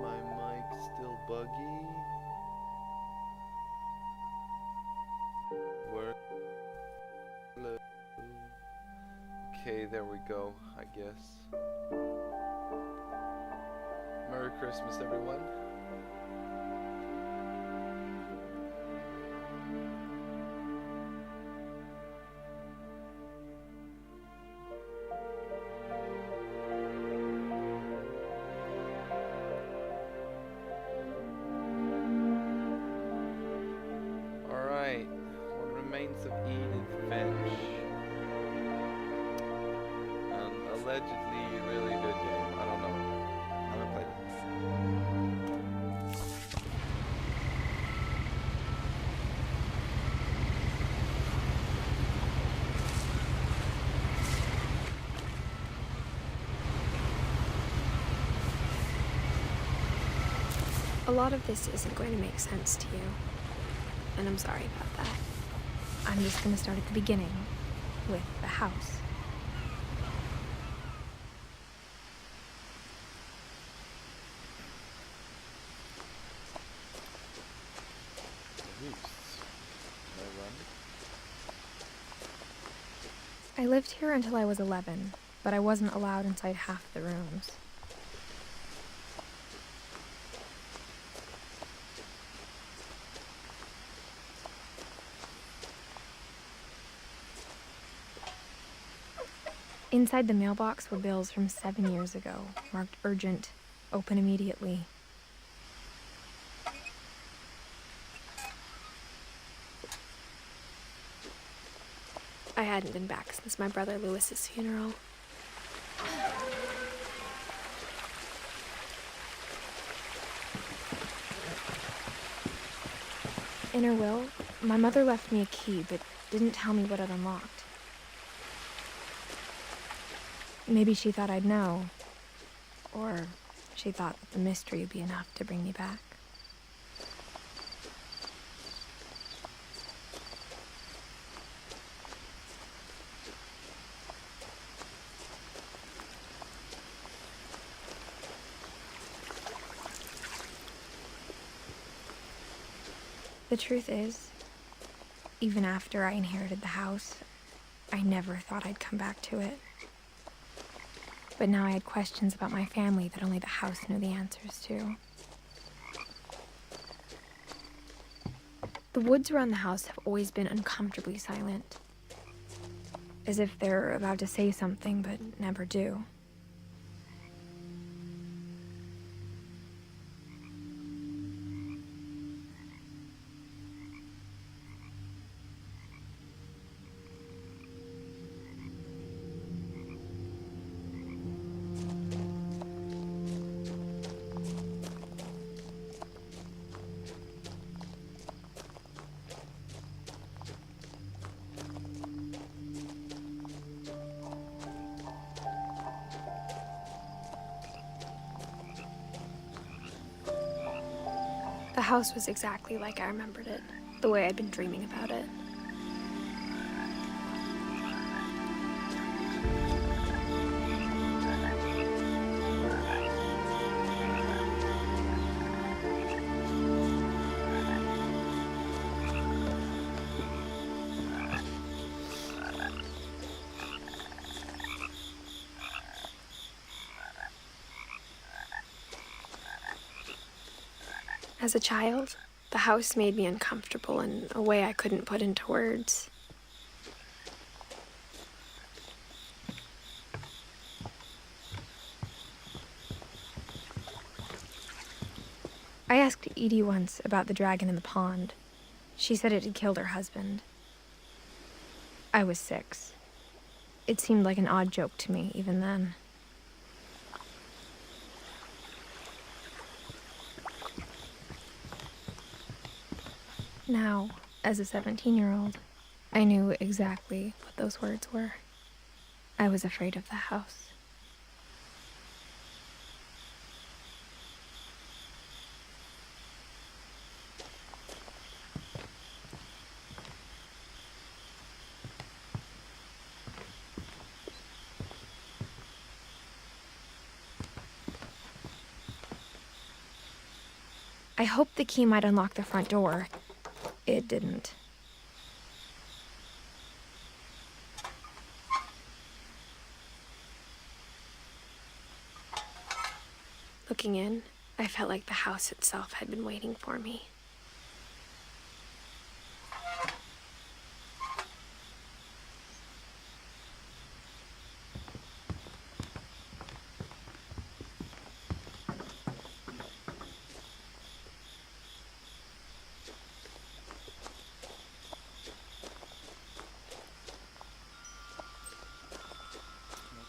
my mic still buggy? Where? Hello. Okay, there we go, I guess. Merry Christmas, everyone. Alright, what remains of Edith Finch? An allegedly really good game. I don't know. I haven't played A lot of this isn't going to make sense to you, and I'm sorry about that. I'm just going to start at the beginning, with the house. I lived here until I was 11, but I wasn't allowed inside half the rooms. Inside the mailbox were bills from 7 years ago, marked urgent, open immediately. I hadn't been back since my brother Lewis's funeral. In her will, my mother left me a key, but didn't tell me what it unlocked. Maybe she thought I'd know, or she thought that the mystery would be enough to bring me back. The truth is, even after I inherited the house, I never thought I'd come back to it. But now I had questions about my family that only the house knew the answers to. The woods around the house have always been uncomfortably silent, as if they're about to say something but never do. The house was exactly like I remembered it, the way I'd been dreaming about it. As a child, the house made me uncomfortable in a way I couldn't put into words. I asked Edie once about the dragon in the pond. She said it had killed her husband. I was 6. It seemed like an odd joke to me even then. Now, as a 17-year-old, I knew exactly what those words were. I was afraid of the house. I hoped the key might unlock the front door. It didn't. Looking in, I felt like the house itself had been waiting for me.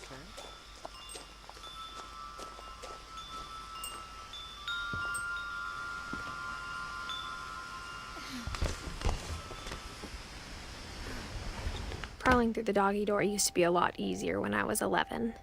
Okay. Crawling through the doggy door used to be a lot easier when I was 11.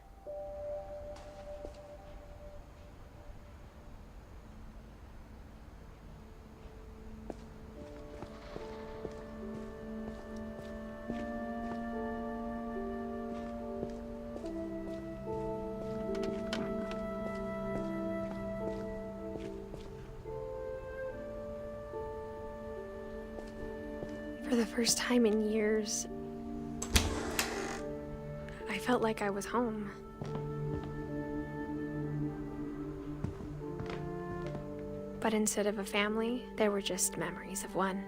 For the first time in years, I felt like I was home. But instead of a family, there were just memories of one.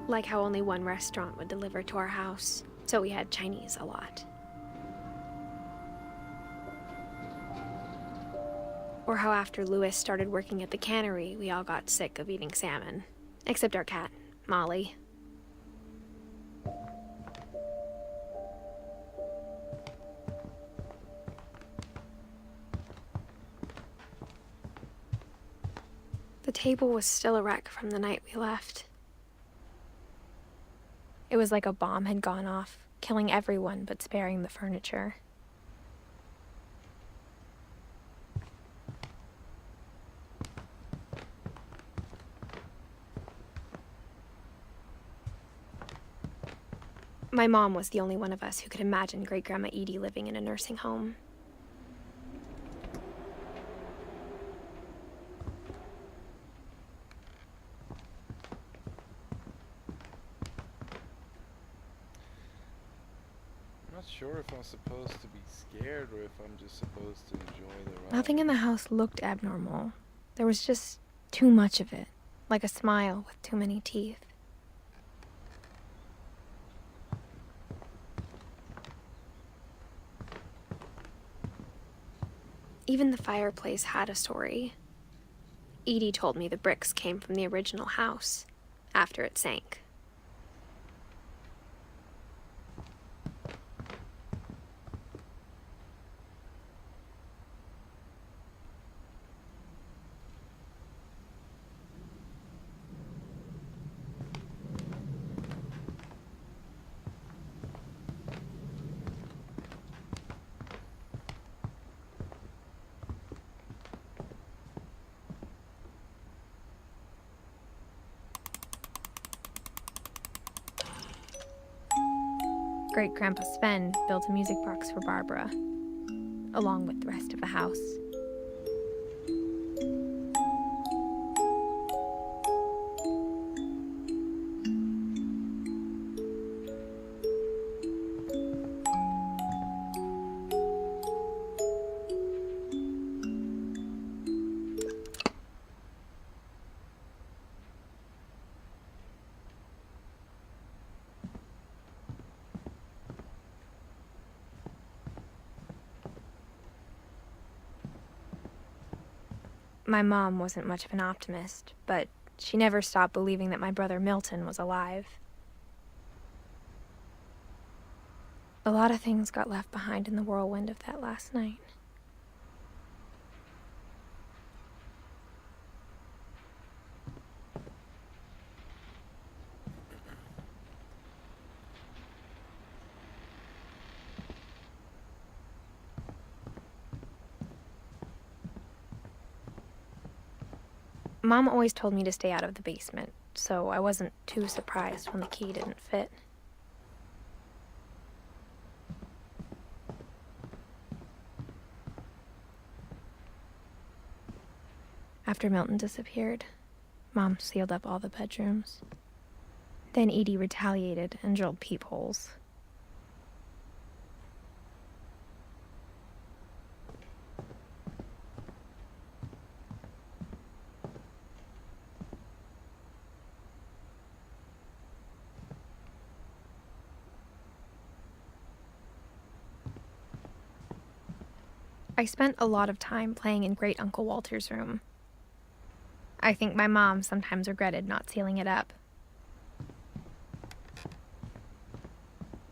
Like how only one restaurant would deliver to our house, so we had Chinese a lot. Or how after Louis started working at the cannery, we all got sick of eating salmon. Except our cat, Molly. The table was still a wreck from the night we left. It was like a bomb had gone off, killing everyone but sparing the furniture. My mom was the only one of us who could imagine Great-Grandma Edie living in a nursing home. I'm not sure if I'm supposed to be scared or if I'm just supposed to enjoy the ride. Nothing in the house looked abnormal. There was just too much of it, like a smile with too many teeth. Even the fireplace had a story. Edie told me the bricks came from the original house, after it sank. Great-Grandpa Sven built a music box for Barbara, along with the rest of the house. My mom wasn't much of an optimist, but she never stopped believing that my brother Milton was alive. A lot of things got left behind in the whirlwind of that last night. Mom always told me to stay out of the basement, so I wasn't too surprised when the key didn't fit. After Milton disappeared, Mom sealed up all the bedrooms. Then Edie retaliated and drilled peepholes. I spent a lot of time playing in Great Uncle Walter's room. I think my mom sometimes regretted not sealing it up.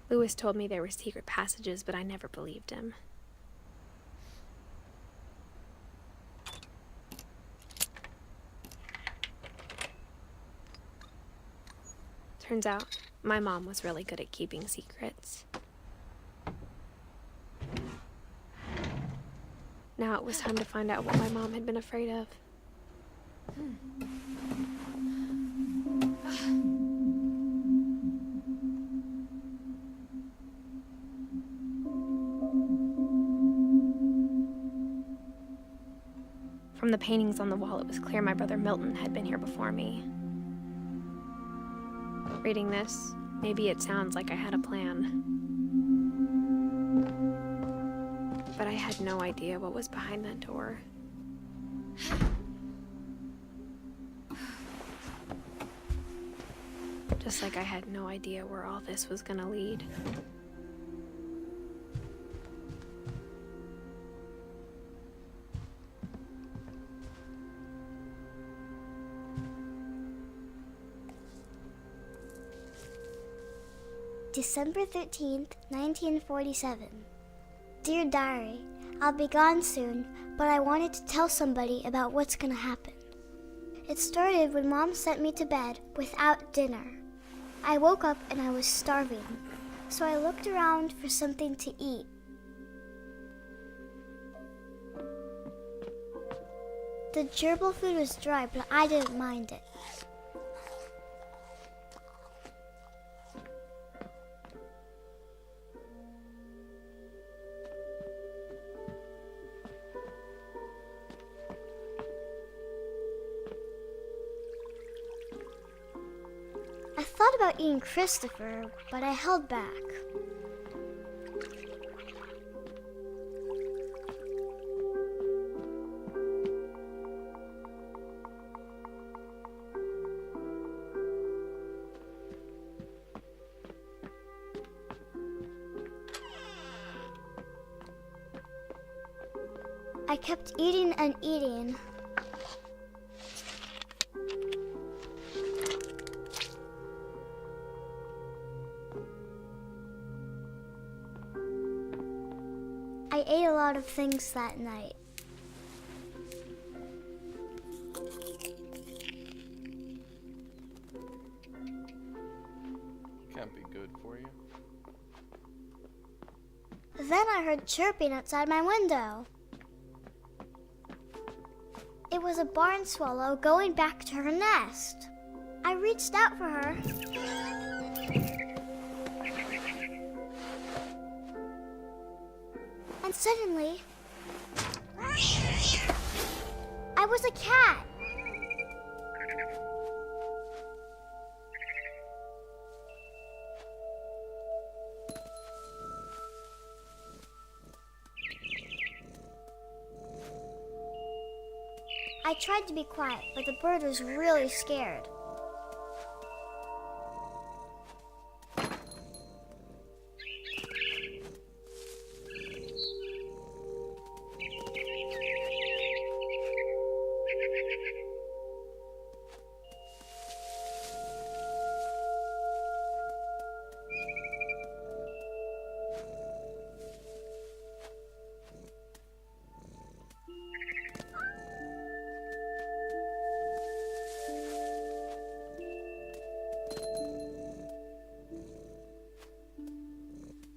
Lewis told me there were secret passages, but I never believed him. Turns out, my mom was really good at keeping secrets. Now it was time to find out what my mom had been afraid of. From the paintings on the wall, it was clear my brother Milton had been here before me. Reading this, maybe it sounds like I had a plan. But I had no idea what was behind that door. Just like I had no idea where all this was gonna lead. December 13th, 1947. Dear Diary, I'll be gone soon, but I wanted to tell somebody about what's gonna happen. It started when Mom sent me to bed without dinner. I woke up and I was starving, so I looked around for something to eat. The gerbil food was dry, but I didn't mind it. I thought about eating Christopher, but I held back. I kept eating and eating. I ate a lot of things that night. Can't be good for you. Then I heard chirping outside my window. It was a barn swallow going back to her nest. I reached out for her. And suddenly, I was a cat. I tried to be quiet, but the bird was really scared.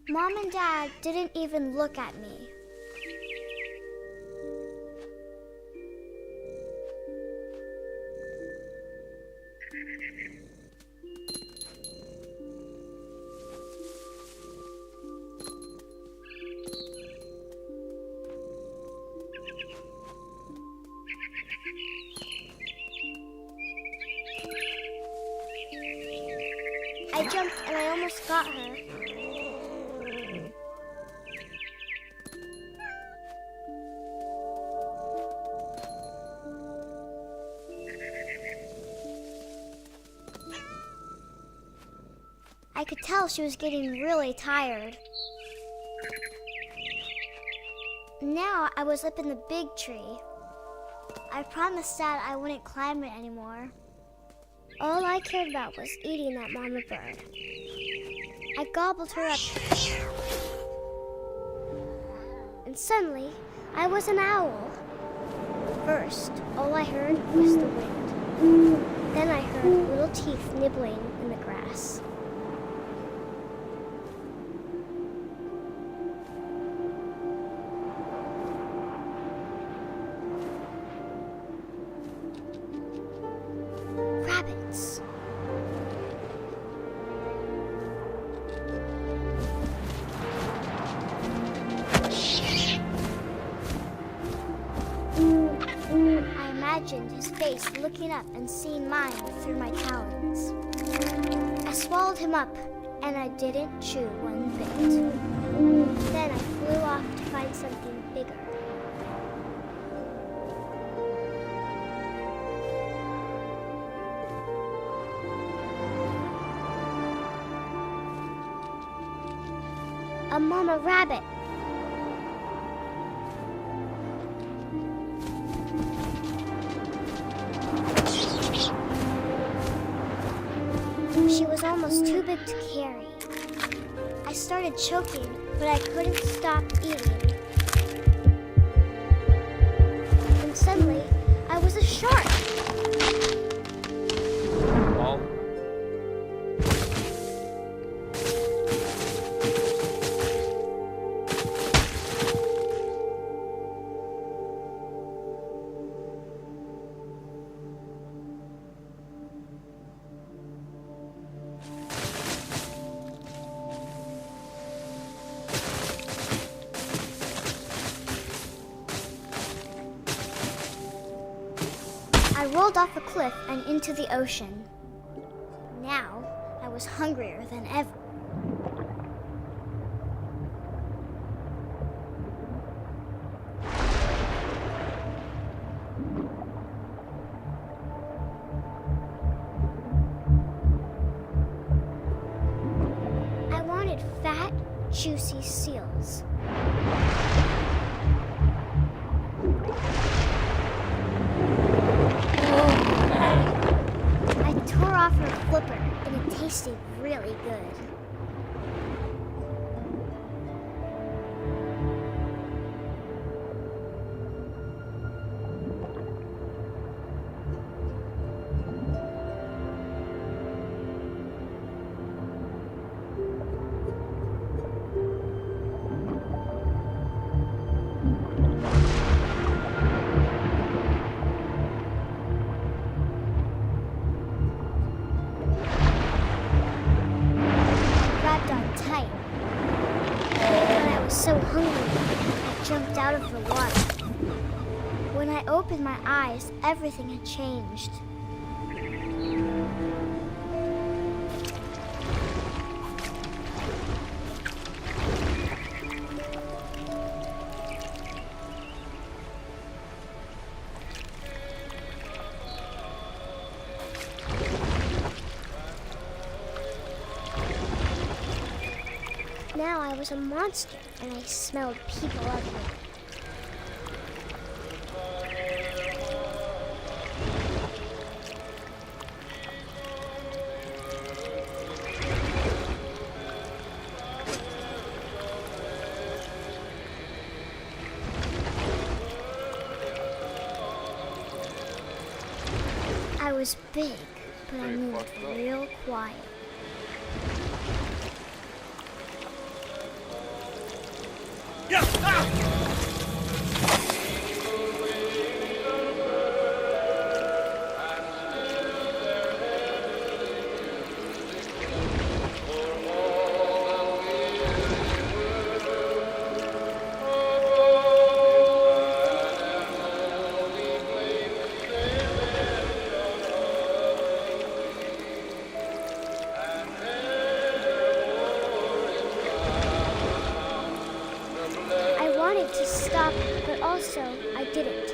Mom and Dad didn't even look at me. I jumped and I almost got her. I could tell she was getting really tired. Now I was up in the big tree. I promised Dad I wouldn't climb it anymore. All I cared about was eating that mama bird. I gobbled her up. And suddenly, I was an owl. First, all I heard was the wind. Then I heard little teeth nibbling in the grass. Rabbits. I imagined his face looking up and seeing mine through my talons. I swallowed him up, and I didn't chew one bit. Then I flew off to find something bigger. A mama rabbit. She was almost too big to carry. I started choking, but I couldn't stop eating. And suddenly, I was a shark. All. I rolled off a cliff and into the ocean. Now, I was hungrier than ever. I wanted fat, juicy seals. I tore off her flipper, and it tasted really good. So hungry, I jumped out of the water. When I opened my eyes, everything had changed. Now I was a monster, and I smelled people everywhere. I was big, but I moved real quiet. so I didn't.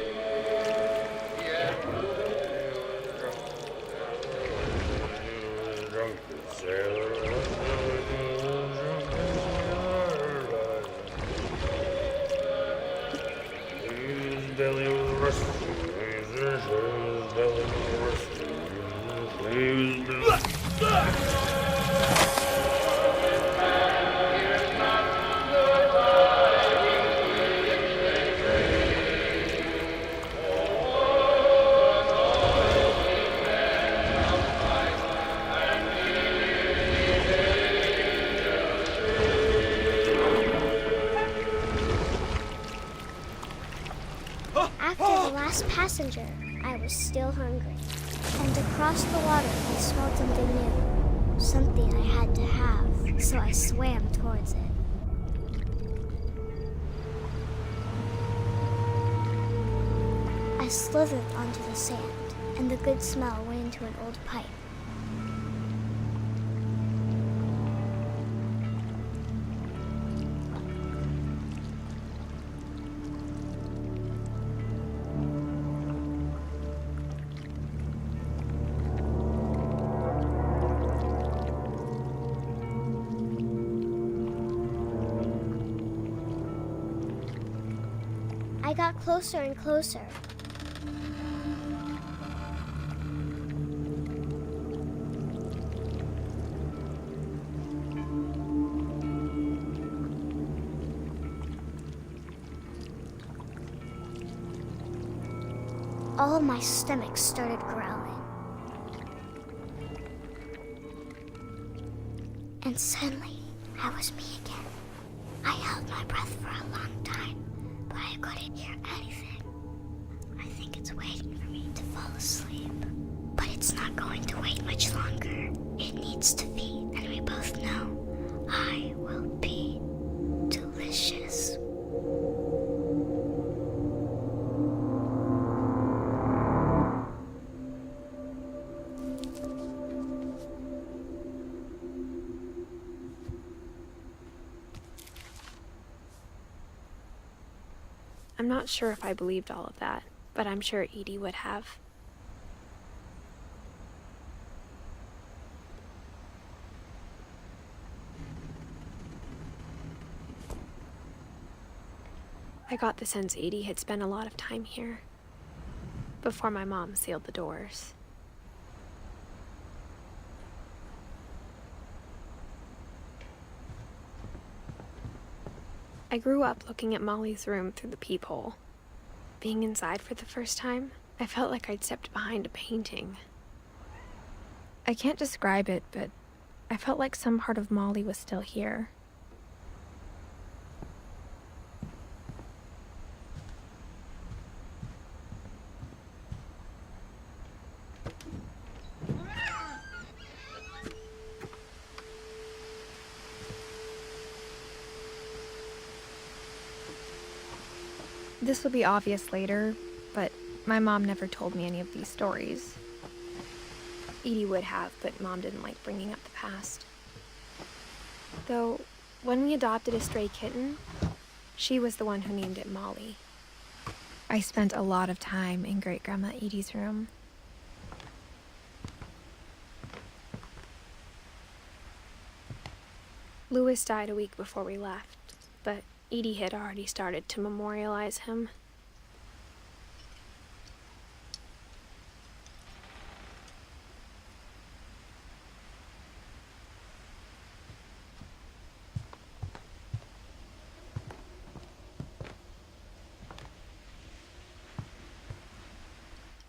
After the last passenger, I was still hungry. And across the water, I smelled something new. Something I had to have, so I swam towards it. I slithered onto the sand, and the good smell went into an old pipe. I got closer and closer. All of my stomach started growling. And suddenly, I was me again. I held my breath for a long time, but I couldn't hear anything. I think it's waiting for me to fall asleep. But it's not going to wait much longer. It needs to feed, and we both know I will be delicious. I'm not sure if I believed all of that, but I'm sure Edie would have. I got the sense Edie had spent a lot of time here, before my mom sealed the doors. I grew up looking at Molly's room through the peephole. Being inside for the first time, I felt like I'd stepped behind a painting. I can't describe it, but I felt like some part of Molly was still here. This will be obvious later, but my mom never told me any of these stories. Edie would have, but Mom didn't like bringing up the past. Though, when we adopted a stray kitten, she was the one who named it Molly. I spent a lot of time in Great-Grandma Edie's room. Louis died a week before we left, but Edie had already started to memorialize him.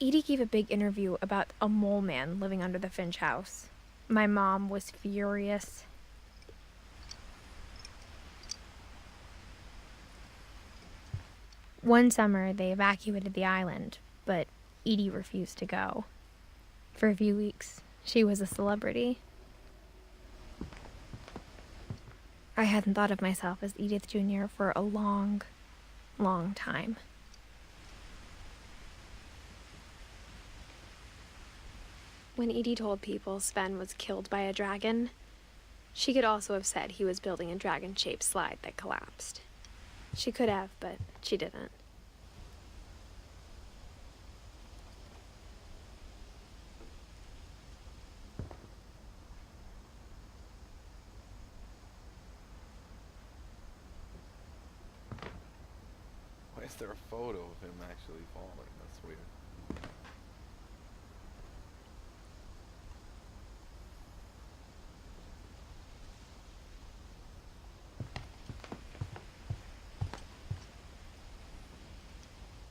Edie gave a big interview about a mole man living under the Finch house. My mom was furious. One summer, they evacuated the island, but Edie refused to go. For a few weeks, she was a celebrity. I hadn't thought of myself as Edith Jr. for a long, long time. When Edie told people Sven was killed by a dragon, she could also have said he was building a dragon-shaped slide that collapsed. She could have, but she didn't. is there a photo of him actually falling? That's weird.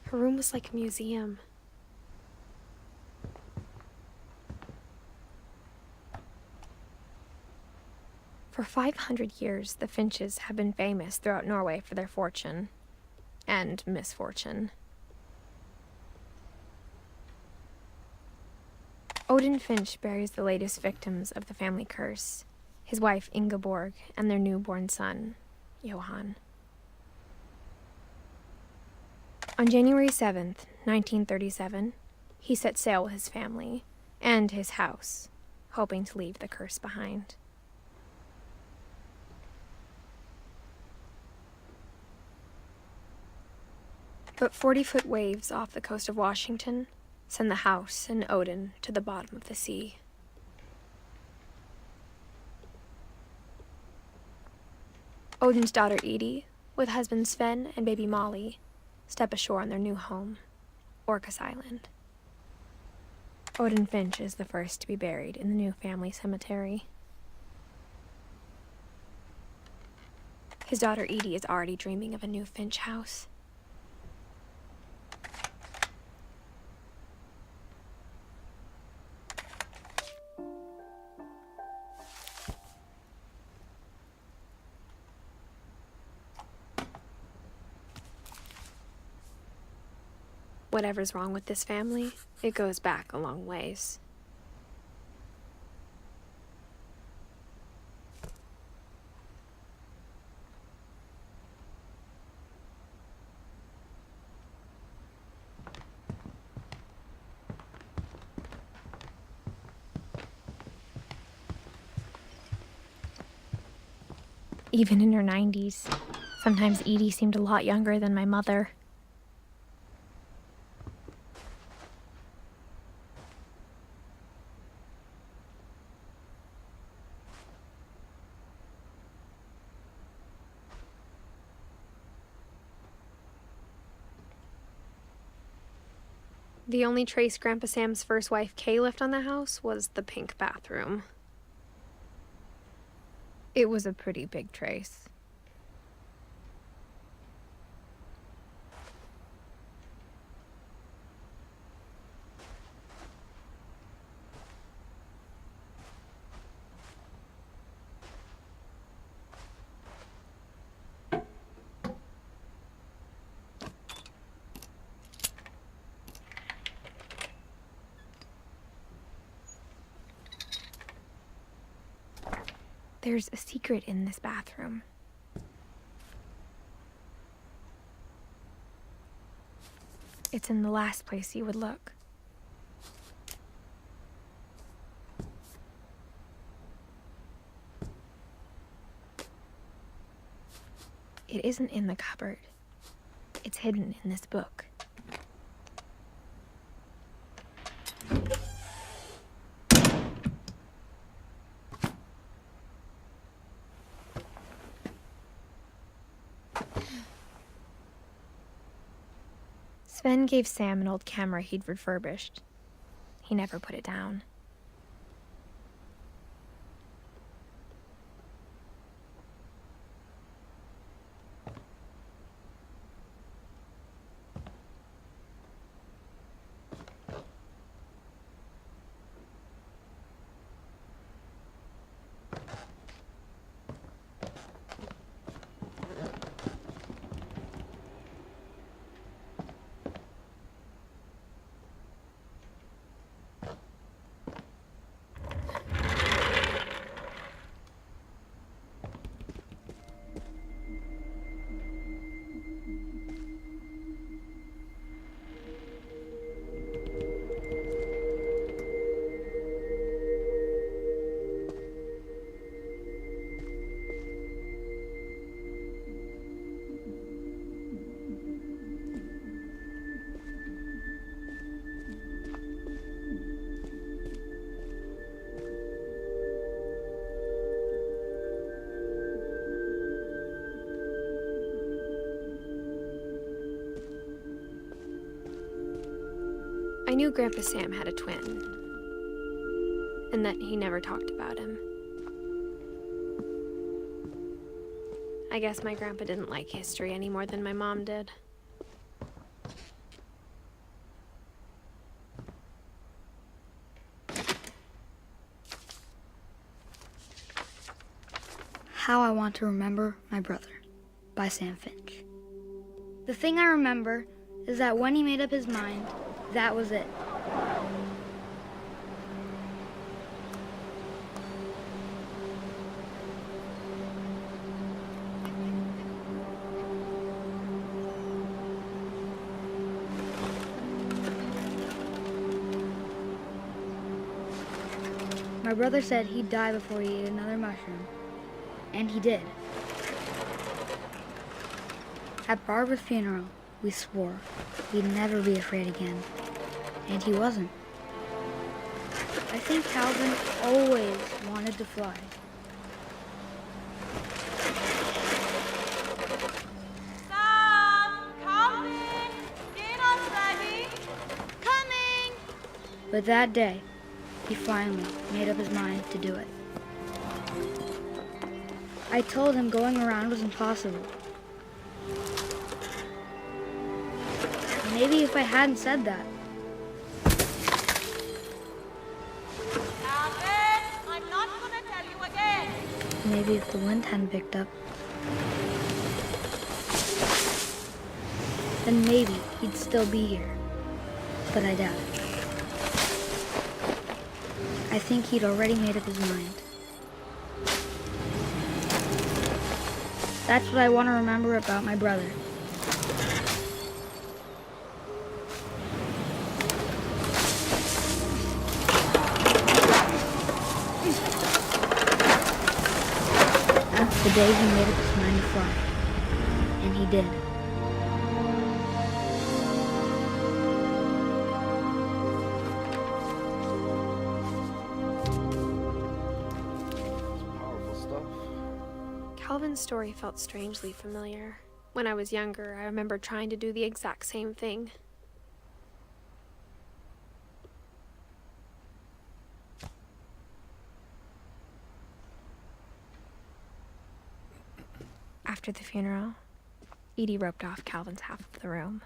Her room was like a museum. For 500 years, the Finches have been famous throughout Norway for their fortune and misfortune. Odin Finch buries the latest victims of the family curse, his wife Ingeborg and their newborn son, Johan. On January 7th, 1937, he set sail with his family and his house, hoping to leave the curse behind. But 40-foot waves off the coast of Washington send the house and Odin to the bottom of the sea. Odin's daughter Edith, with husband Sven and baby Molly, step ashore on their new home, Orcas Island. Odin Finch is the first to be buried in the new family cemetery. His daughter Edie is already dreaming of a new Finch house. Whatever's wrong with this family, it goes back a long ways. Even in her 90s, sometimes Edie seemed a lot younger than my mother. The only trace Grandpa Sam's first wife, Kay, left on the house was the pink bathroom. It was a pretty big trace. There's a secret in this bathroom. It's in the last place you would look. It isn't in the cupboard. It's hidden in this book. Sven gave Sam an old camera he'd refurbished. He never put it down. I knew Grandpa Sam had a twin, and that he never talked about him. I guess my grandpa didn't like history any more than my mom did. How I Want to Remember My Brother by Sam Finch. The thing I remember is that when he made up his mind, that was it. My brother said he'd die before he ate another mushroom, and he did. At Barbara's funeral, we swore we'd never be afraid again, and he wasn't. I think Calvin always wanted to fly. Sam! Calvin! Dinner's ready! Coming! But that day, he finally made up his mind to do it. I told him going around was impossible. Maybe if I hadn't said that. Calvin! I'm not gonna tell you again! Maybe if the wind hadn't picked up. Then maybe he'd still be here. But I doubt it. I think he'd already made up his mind. That's what I want to remember about my brother. The day he made up his mind to fly. And he did. Powerful stuff. Calvin's story felt strangely familiar. When I was younger, I remember trying to do the exact same thing. After the funeral, Edie roped off Calvin's half of the room.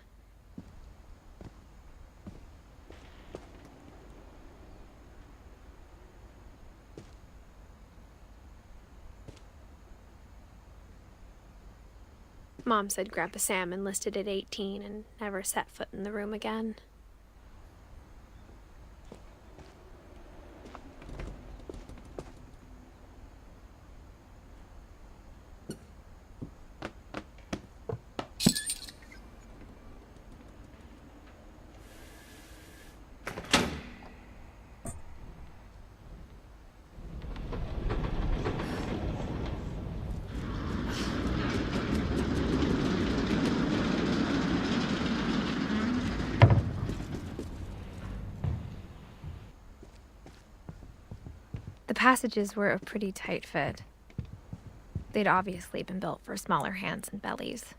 Mom said Grandpa Sam enlisted at 18 and never set foot in the room again. The passages were a pretty tight fit. They'd obviously been built for smaller hands and bellies.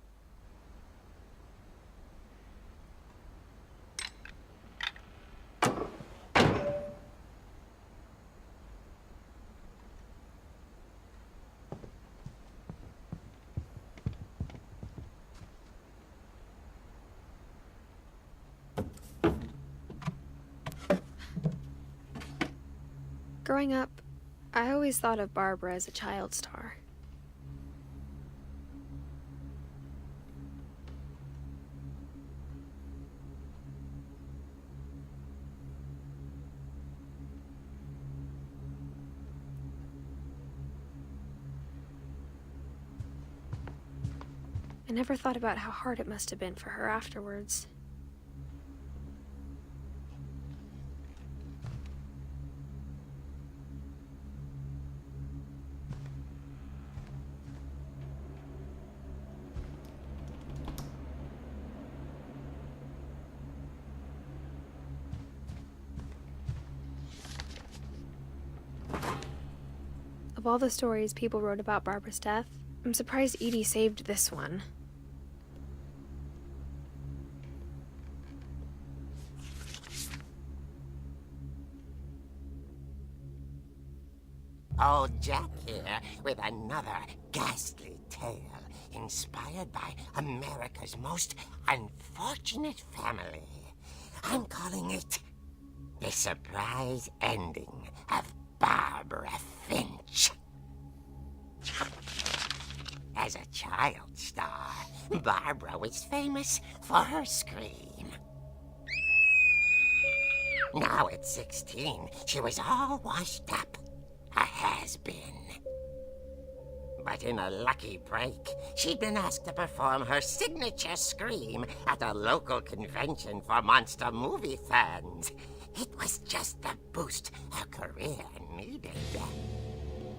Growing up, I always thought of Barbara as a child star. I never thought about how hard it must have been for her afterwards. Of all the stories people wrote about Barbara's death, I'm surprised Edie saved this one. Old Jack here with another ghastly tale inspired by America's most unfortunate family. I'm calling it The Surprise Ending of Barbara Finch. As a child star, Barbara was famous for her scream. Now at 16, she was all washed up. A has-been. But in a lucky break, she'd been asked to perform her signature scream at a local convention for monster movie fans. It was just the boost her career needed.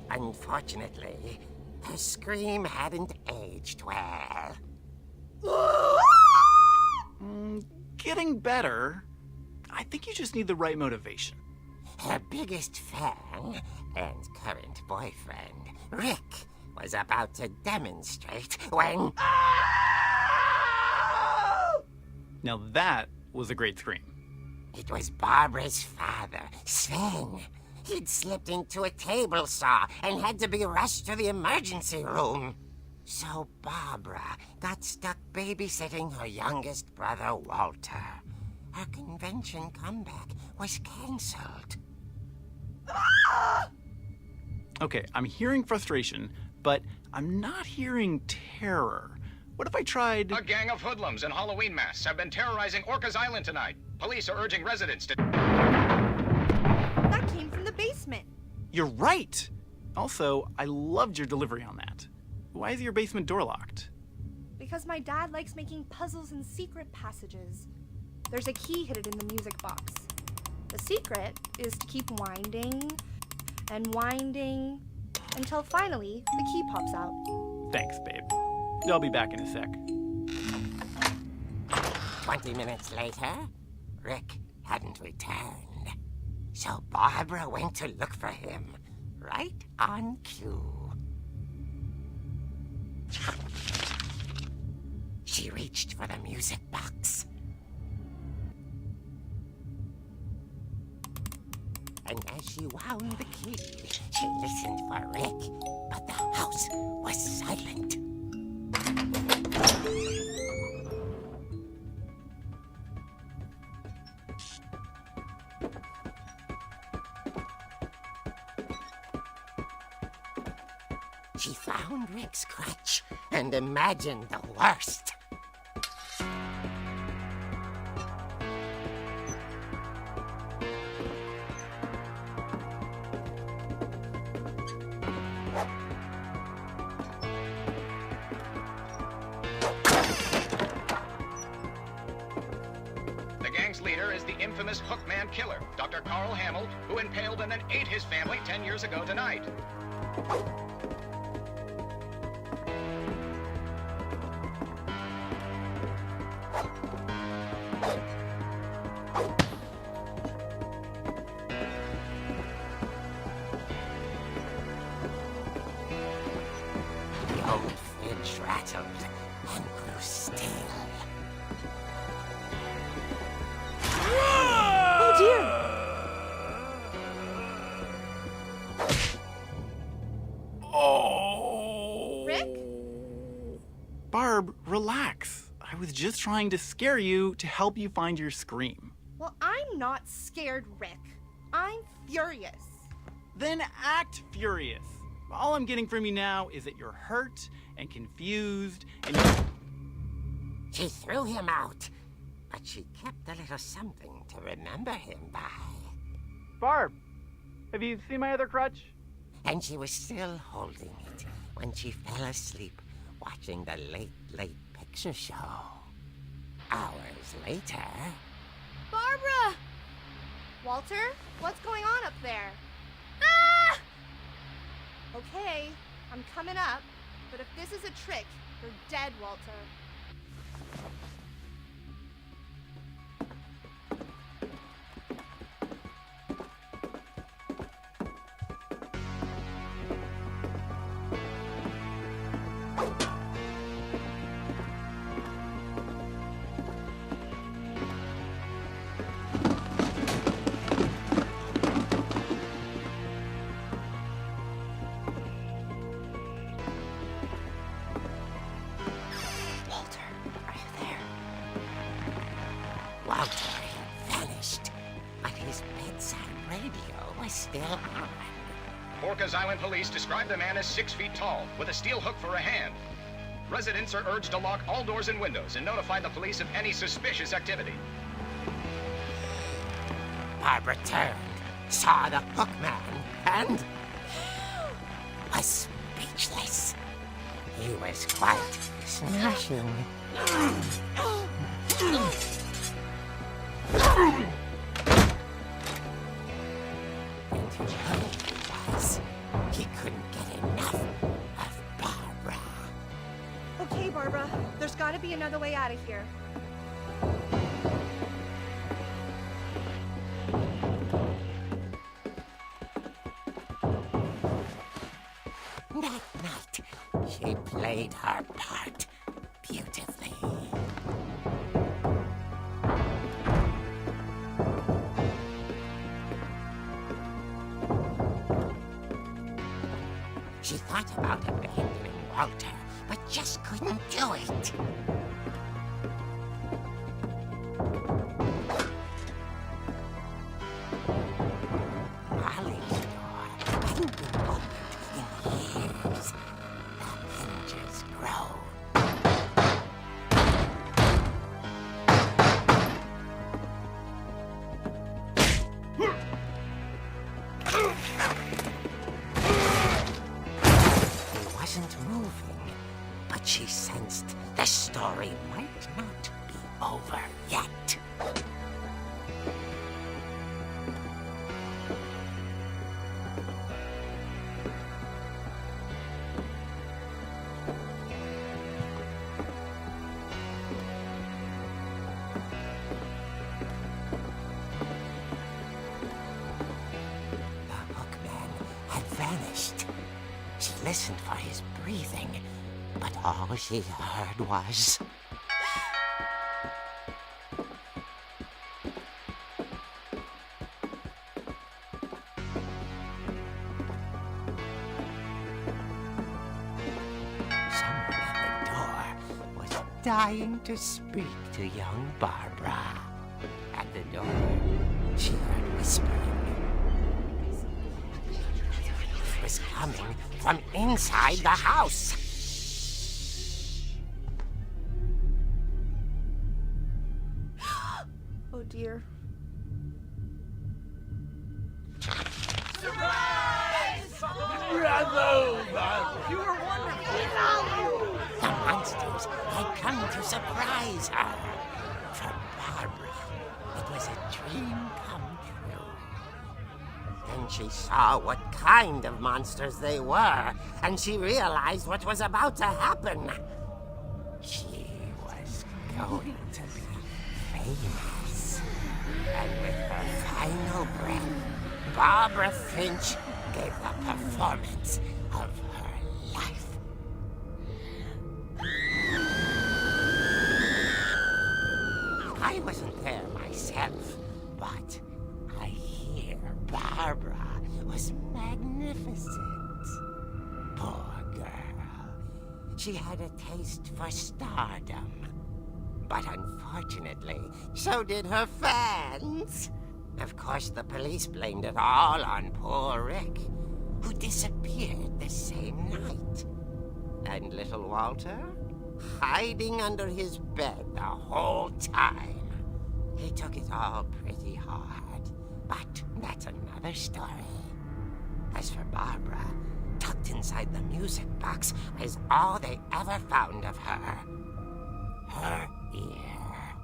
Unfortunately, her scream hadn't aged well. Getting better. I think you just need the right motivation. Her biggest fan and current boyfriend, Rick, was about to demonstrate when... Now that was a great scream. It was Barbara's father, Sven. He'd slipped into a table saw and had to be rushed to the emergency room. So Barbara got stuck babysitting her youngest brother, Walter. Her convention comeback was cancelled. Okay, I'm hearing frustration, but I'm not hearing terror. What if I tried... A gang of hoodlums in Halloween masks have been terrorizing Orcas Island tonight. Police are urging residents to... That came from the basement. You're right! Also, I loved your delivery on that. Why is your basement door locked? Because my dad likes making puzzles and secret passages. There's a key hidden in the music box. The secret is to keep winding and winding until finally the key pops out. Thanks, babe. I'll be back in a sec. 20 minutes later, Rick hadn't returned. So Barbara went to look for him, right on cue. She reached for the music box. And as she wound the key, she listened for Rick, but the house was silent. She found Rick's crutch and imagined the worst. The gang's leader is the infamous Hookman killer, Dr. Carl Hamill, who impaled and then ate his family 10 years ago tonight. The old Finch rattled and grew still. Oh dear! Oh! Rick? Barb, relax. I was just trying to scare you to help you find your scream. Well, I'm not scared, Rick. I'm furious. Then act furious. All I'm getting from you now is that you're hurt and confused and you... She threw him out, but she kept a little something to remember him by. Barb, have you seen my other crutch? And she was still holding it when she fell asleep watching the late picture show. Hours later... Barbara! Walter, what's going on up there? Ah! Okay, I'm coming up, but if this is a trick, you're dead, Walter. Walter had vanished, but his bedside radio was still on. Orcas Island police describe the man as 6 feet tall, with a steel hook for a hand. Residents are urged to lock all doors and windows and notify the police of any suspicious activity. Barbara turned, saw the hook man, and was speechless. He was quite smashing. And who he was, he couldn't get enough of Barbara. Okay, Barbara, there's gotta be another way out of here. That night, she played her part beautifully. She thought about abandoning Walter, but just couldn't do it. Molly's door hadn't been opened in years. The hinges groaned. He wasn't moving, but she sensed the story might not be over yet. The hookman had vanished. She listened for his breathing, but all she heard was... someone at the door was dying to speak to young Barbara. At the door, she heard whispering. It was coming from inside the house. Oh dear. The monsters had come to surprise her. For Barbara, it was a dream come true. Then she saw what kind of monsters they were, and she realized what was about to happen. She was going to be famous. And with her final breath, Barbara Finch gave the performance of her life. I wasn't there myself, but I hear Barbara was magnificent. Poor girl. She had a taste for stardom. But unfortunately, so did her fans. Of course, the police blamed it all on poor Rick, who disappeared the same night. And little Walter? Hiding under his bed the whole time. He took it all pretty hard, but that's another story. As for Barbara, tucked inside the music box is all they ever found of her. Her ear.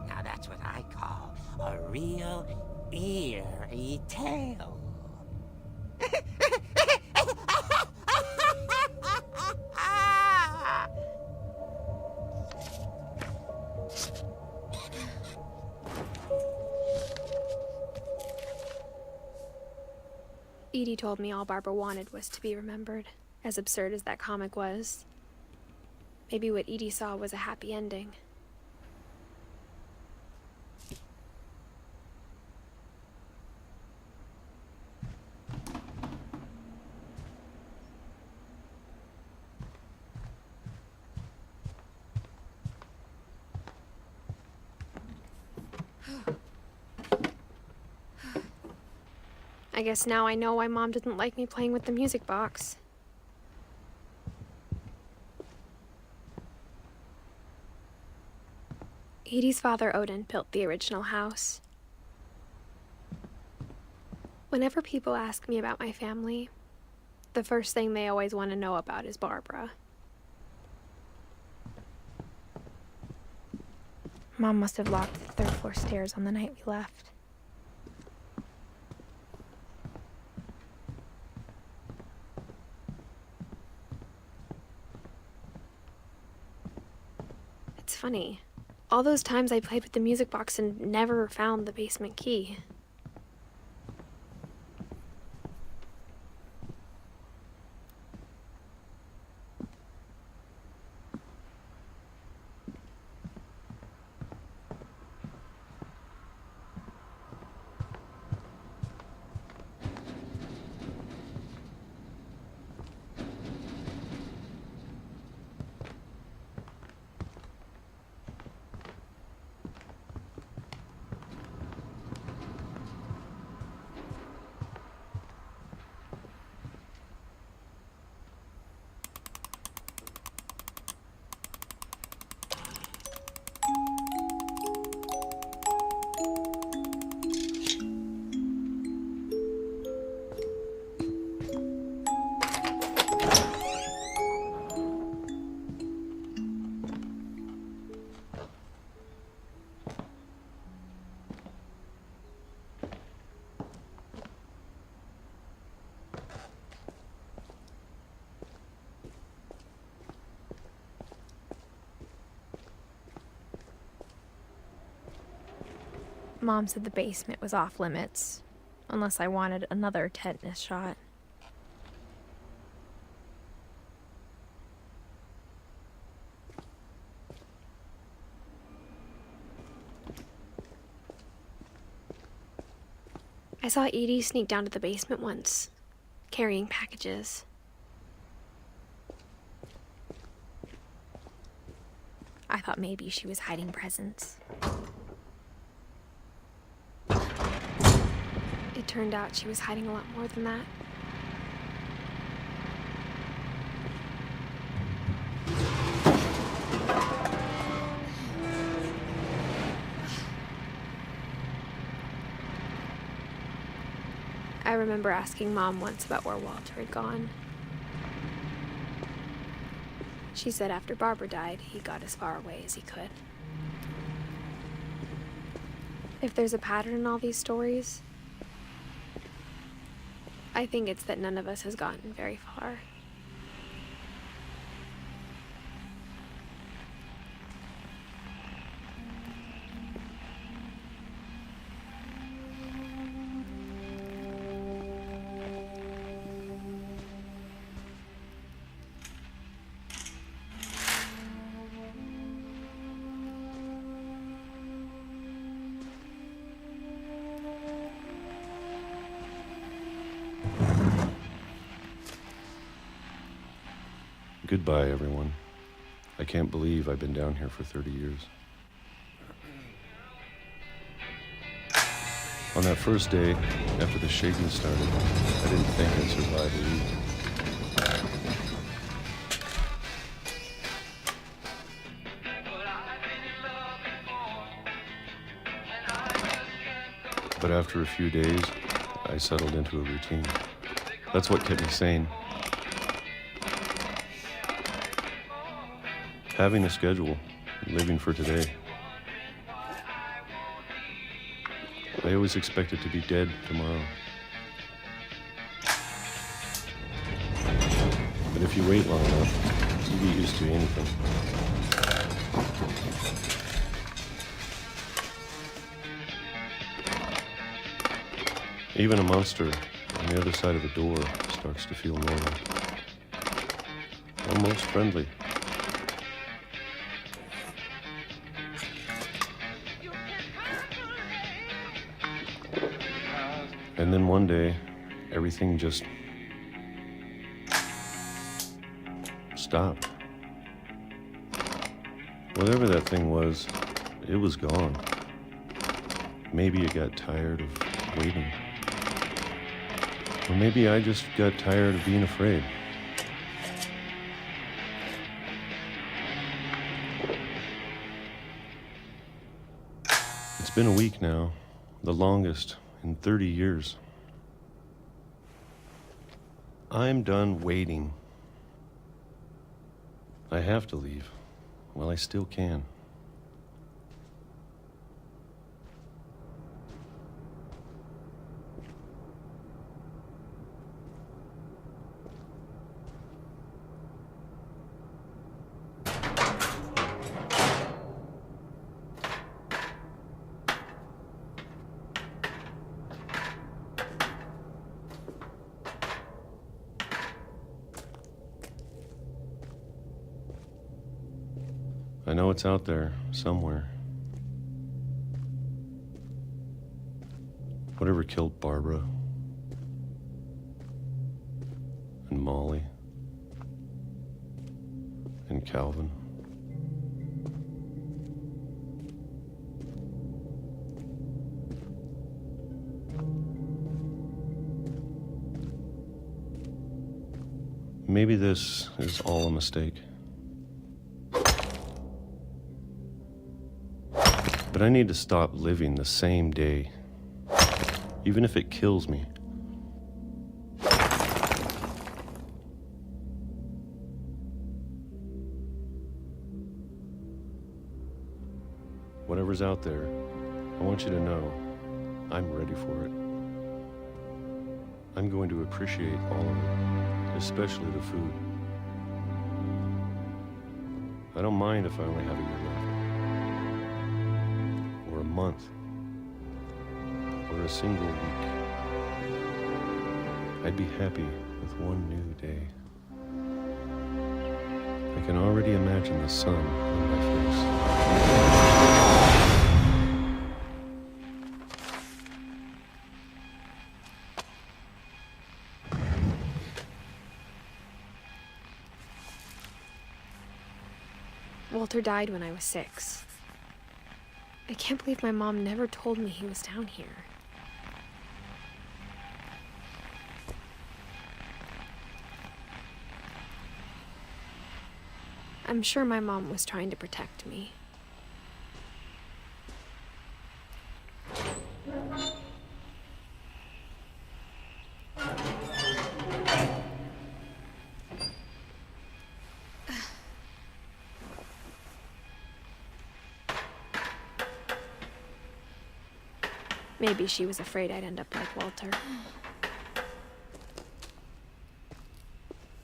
Now that's what I call a real eerie tale. Edie told me all Barbara wanted was to be remembered, as absurd as that comic was. Maybe what Edie saw was a happy ending. I guess now I know why Mom didn't like me playing with the music box. Edie's father, Odin, built the original house. Whenever people ask me about my family, the first thing they always want to know about is Barbara. Mom must have locked the third floor stairs on the night we left. It's funny. All those times I played with the music box and never found the basement key. Mom said the basement was off limits, unless I wanted another tetanus shot. I saw Edie sneak down to the basement once, carrying packages. I thought maybe she was hiding presents. It turned out she was hiding a lot more than that. I remember asking Mom once about where Walter had gone. She said after Barbara died, he got as far away as he could. If there's a pattern in all these stories, I think it's that none of us has gotten very far. Goodbye, everyone. I can't believe I've been down here for 30 years. On that first day, after the shaking started, I didn't think I'd survive a week. But after a few days, I settled into a routine. That's what kept me sane. Having a schedule, living for today. I always expected to be dead tomorrow. But if you wait long enough, you get used to anything. Even a monster on the other side of the door starts to feel normal. Almost friendly. And then one day, everything just stopped. Whatever that thing was, it was gone. Maybe you got tired of waiting. Or maybe I just got tired of being afraid. It's been a week now, the longest in 30 years. I'm done waiting. I have to leave while I still can. I know it's out there, somewhere. Whatever killed Barbara and Molly and Calvin. Maybe this is all a mistake. But I need to stop living the same day, even if it kills me. Whatever's out there, I want you to know I'm ready for it. I'm going to appreciate all of it, especially the food. I don't mind if I only have a year left. Or a month, or a single week. I'd be happy with one new day. I can already imagine the sun on my face. Walter died when I was 6. I can't believe my mom never told me he was down here. I'm sure my mom was trying to protect me. Maybe she was afraid I'd end up like Walter.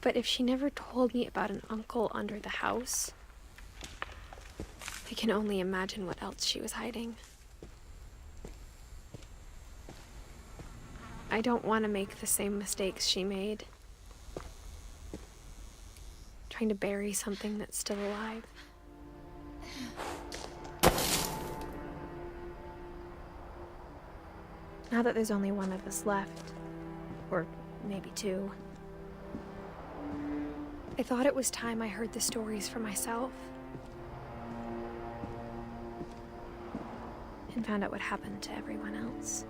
But if she never told me about an uncle under the house, I can only imagine what else she was hiding. I don't want to make the same mistakes she made. Trying to bury something that's still alive. Now that there's only one of us left, or maybe 2, I thought it was time I heard the stories for myself and found out what happened to everyone else.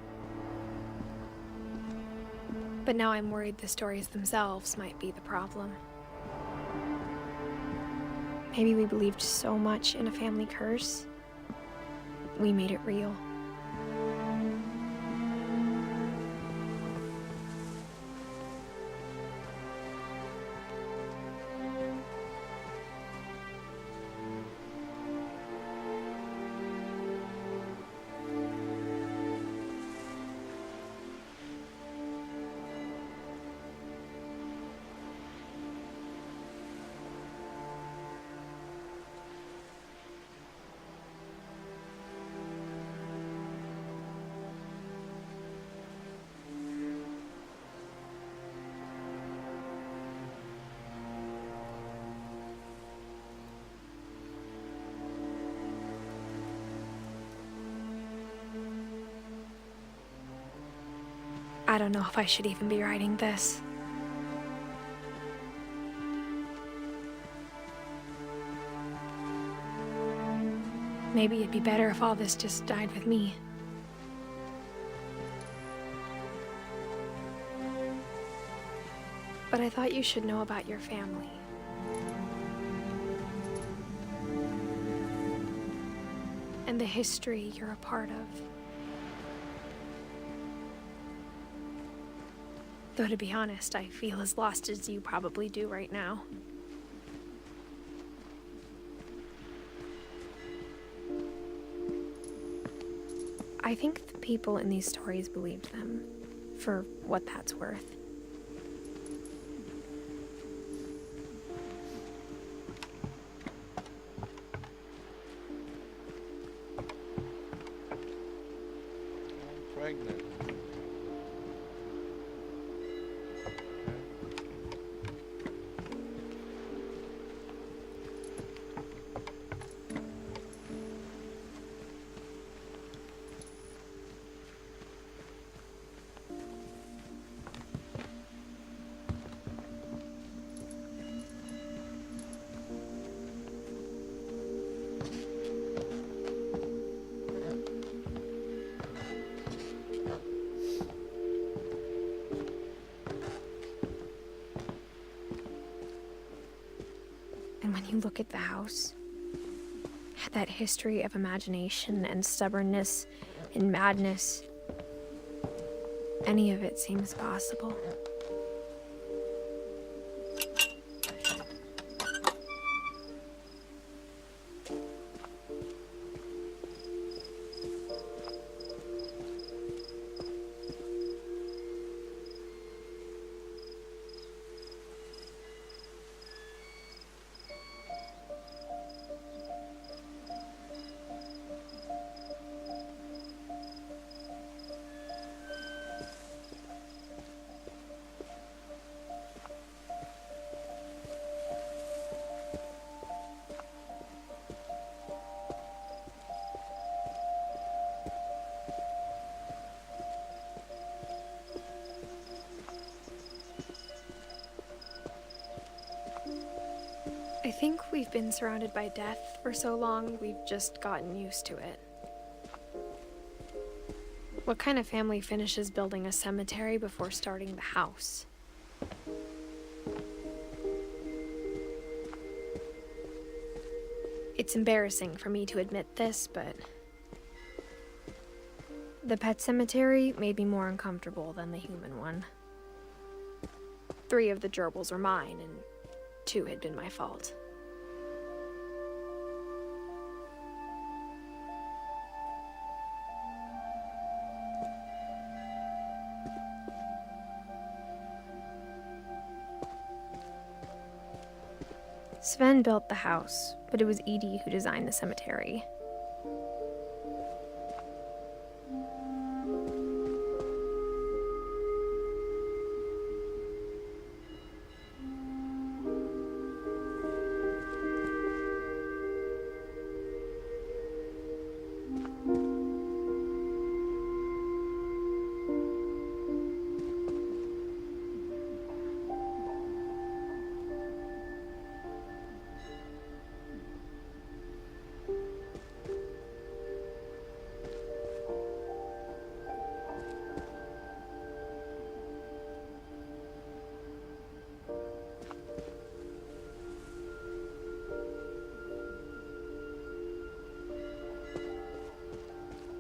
But now I'm worried the stories themselves might be the problem. Maybe we believed so much in a family curse, we made it real. I don't know if I should even be writing this. Maybe it'd be better if all this just died with me. But I thought you should know about your family. And the history you're a part of. Though to be honest, I feel as lost as you probably do right now. I think the people in these stories believed them, for what that's worth. I'm pregnant. And when you look at the house, that history of imagination and stubbornness and madness, any of it seems possible. I think we've been surrounded by death for so long, we've just gotten used to it. What kind of family finishes building a cemetery before starting the house? It's embarrassing for me to admit this, but the pet cemetery made me more uncomfortable than the human one. 3 of the gerbils were mine, and 2 had been my fault. Sven built the house, but it was Edie who designed the cemetery.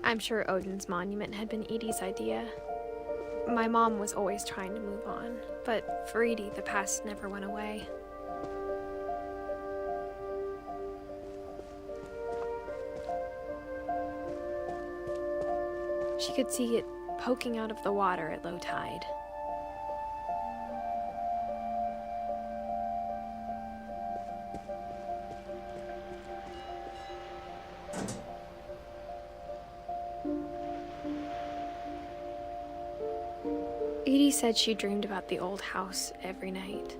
I'm sure Odin's monument had been Edie's idea. My mom was always trying to move on, but for Edie, the past never went away. She could see it poking out of the water at low tide. Edie said she dreamed about the old house every night.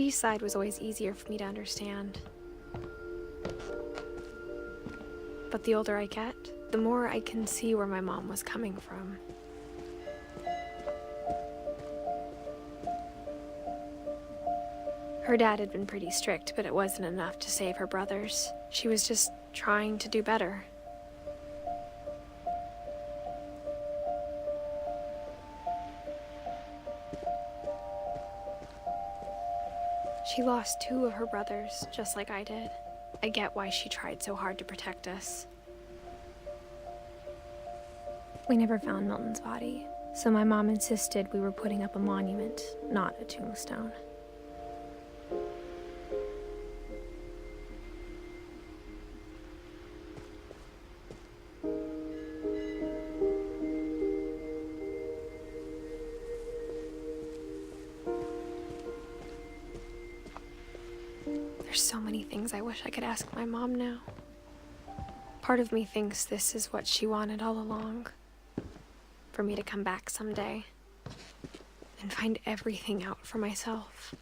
Edie's side was always easier for me to understand. But the older I get, the more I can see where my mom was coming from. Her dad had been pretty strict, but it wasn't enough to save her brothers. She was just trying to do better. She lost 2 of her brothers, just like I did. I get why she tried so hard to protect us. We never found Milton's body, so my mom insisted we were putting up a monument, not a tombstone. There's so many things I wish I could ask my mom now. Part of me thinks this is what she wanted all along. For me to come back someday and find everything out for myself.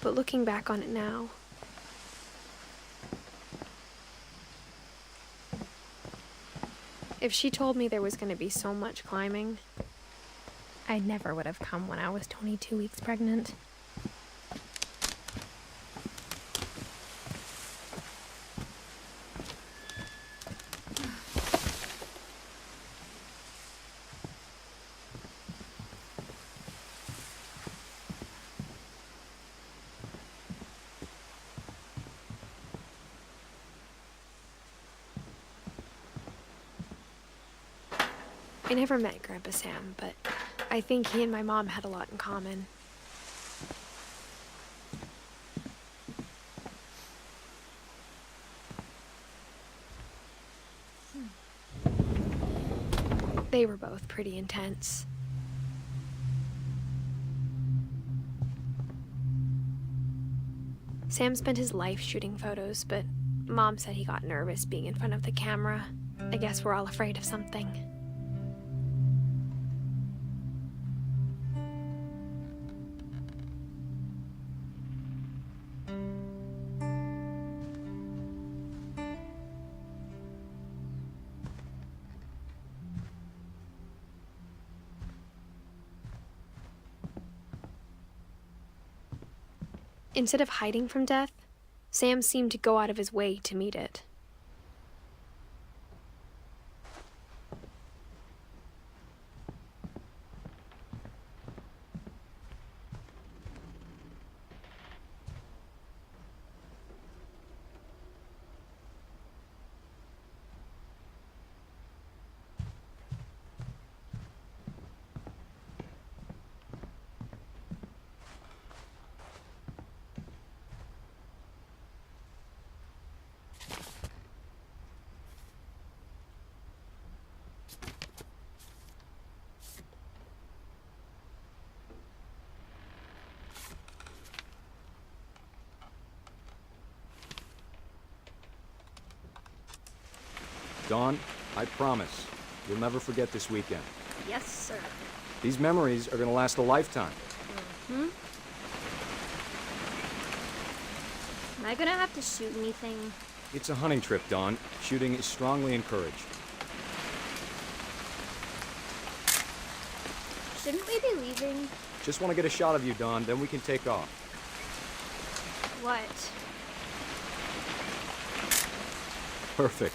But looking back on it now, if she told me there was going to be so much climbing, I never would have come when I was 22 weeks pregnant. I never met Grandpa Sam, but I think he and my mom had a lot in common. They were both pretty intense. Sam spent his life shooting photos, but Mom said he got nervous being in front of the camera. I guess we're all afraid of something. Instead of hiding from death, Sam seemed to go out of his way to meet it. Dawn, I promise, you'll never forget this weekend. Yes, sir. These memories are gonna last a lifetime. Am I gonna have to shoot anything? It's a hunting trip, Dawn. Shooting is strongly encouraged. Shouldn't we be leaving? Just want to get a shot of you, Dawn, then we can take off. What? Perfect.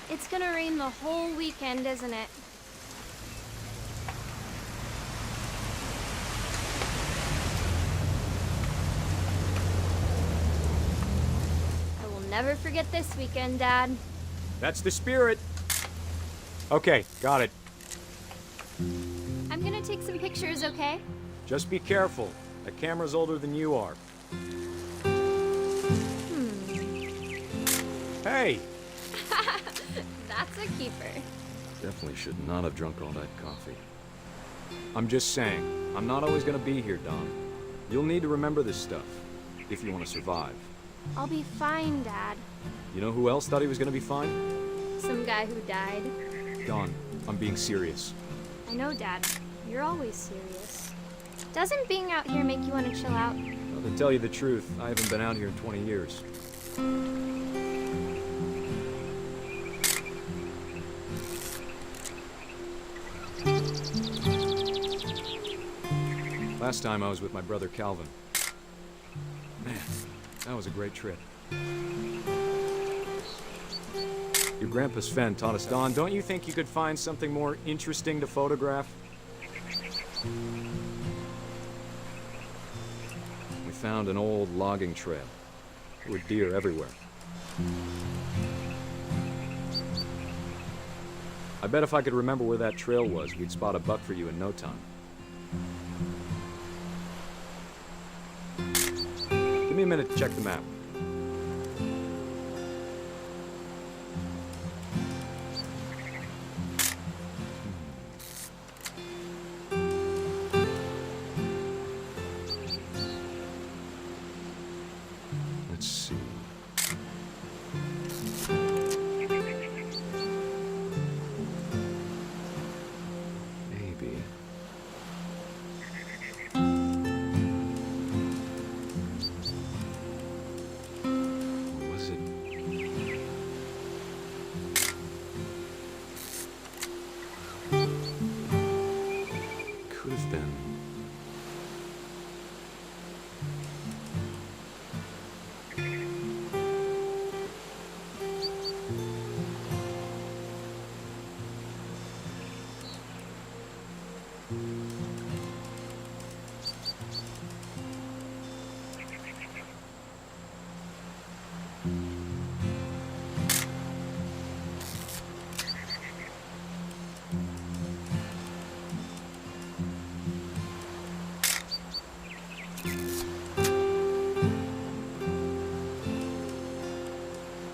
It's gonna rain the whole weekend, isn't it? I will never forget this weekend, Dad. That's the spirit. Okay, got it. I'm gonna take some pictures, okay? Just be careful. That camera's older than you are. Hey! That's a keeper. Definitely should not have drunk all that coffee. I'm just saying, I'm not always gonna be here, Dawn. You'll need to remember this stuff, if you want to survive. I'll be fine, Dad. You know who else thought he was gonna be fine? Some guy who died. Dawn, I'm being serious. I know, Dad. You're always serious. Doesn't being out here make you want to chill out? Well, to tell you the truth, I haven't been out here in 20 years. Last time I was with my brother Calvin. Man, that was a great trip. Your grandpa's fen taught us, Dawn, don't you think you could find something more interesting to photograph? We found an old logging trail. There were deer everywhere. I bet if I could remember where that trail was, we'd spot a buck for you in no time. Give me a minute to check the map. Let's see. Maybe. Or was it? Could have been.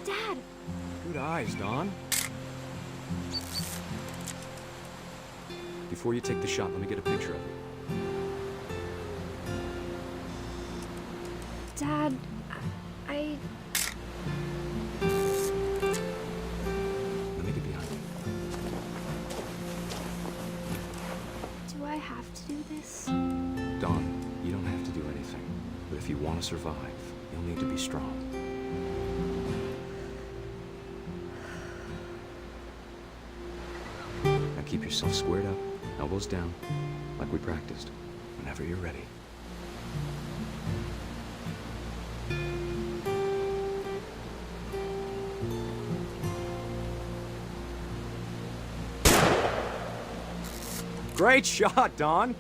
Dad! Good eyes, Dawn. Before you take the shot, let me get a picture of it. Dad, I... Let me get behind you. Do I have to do this? Dawn, you don't have to do anything. But if you want to survive, you'll need to be strong. Now keep yourself squared up, elbows down, like we practiced, whenever you're ready. Great shot, Dawn!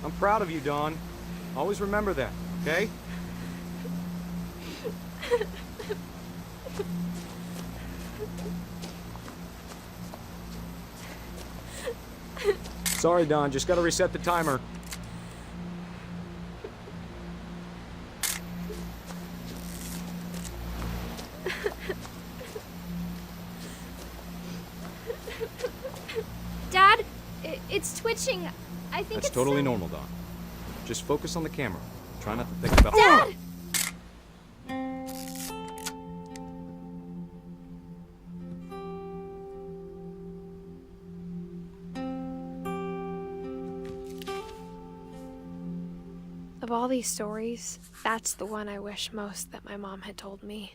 I'm proud of you, Dawn. Always remember that, okay? Sorry, Dawn, just gotta reset the timer. Dad, it's twitching. I think That's it's totally normal, Dawn. Just focus on the camera. Try not to think about... Dad! Of all these stories, that's the one I wish most that my mom had told me.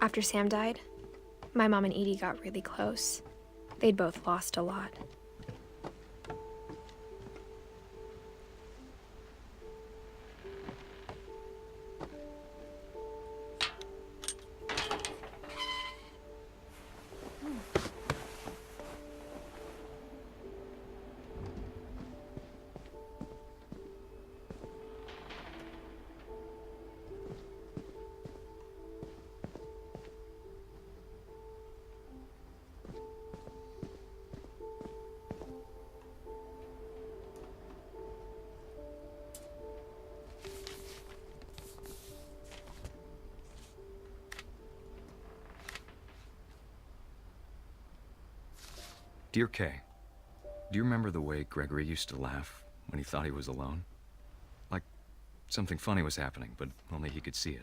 After Sam died, my mom and Edie got really close. They'd both lost a lot. Dear Kay, do you remember the way Gregory used to laugh when he thought he was alone? Like something funny was happening, but only he could see it.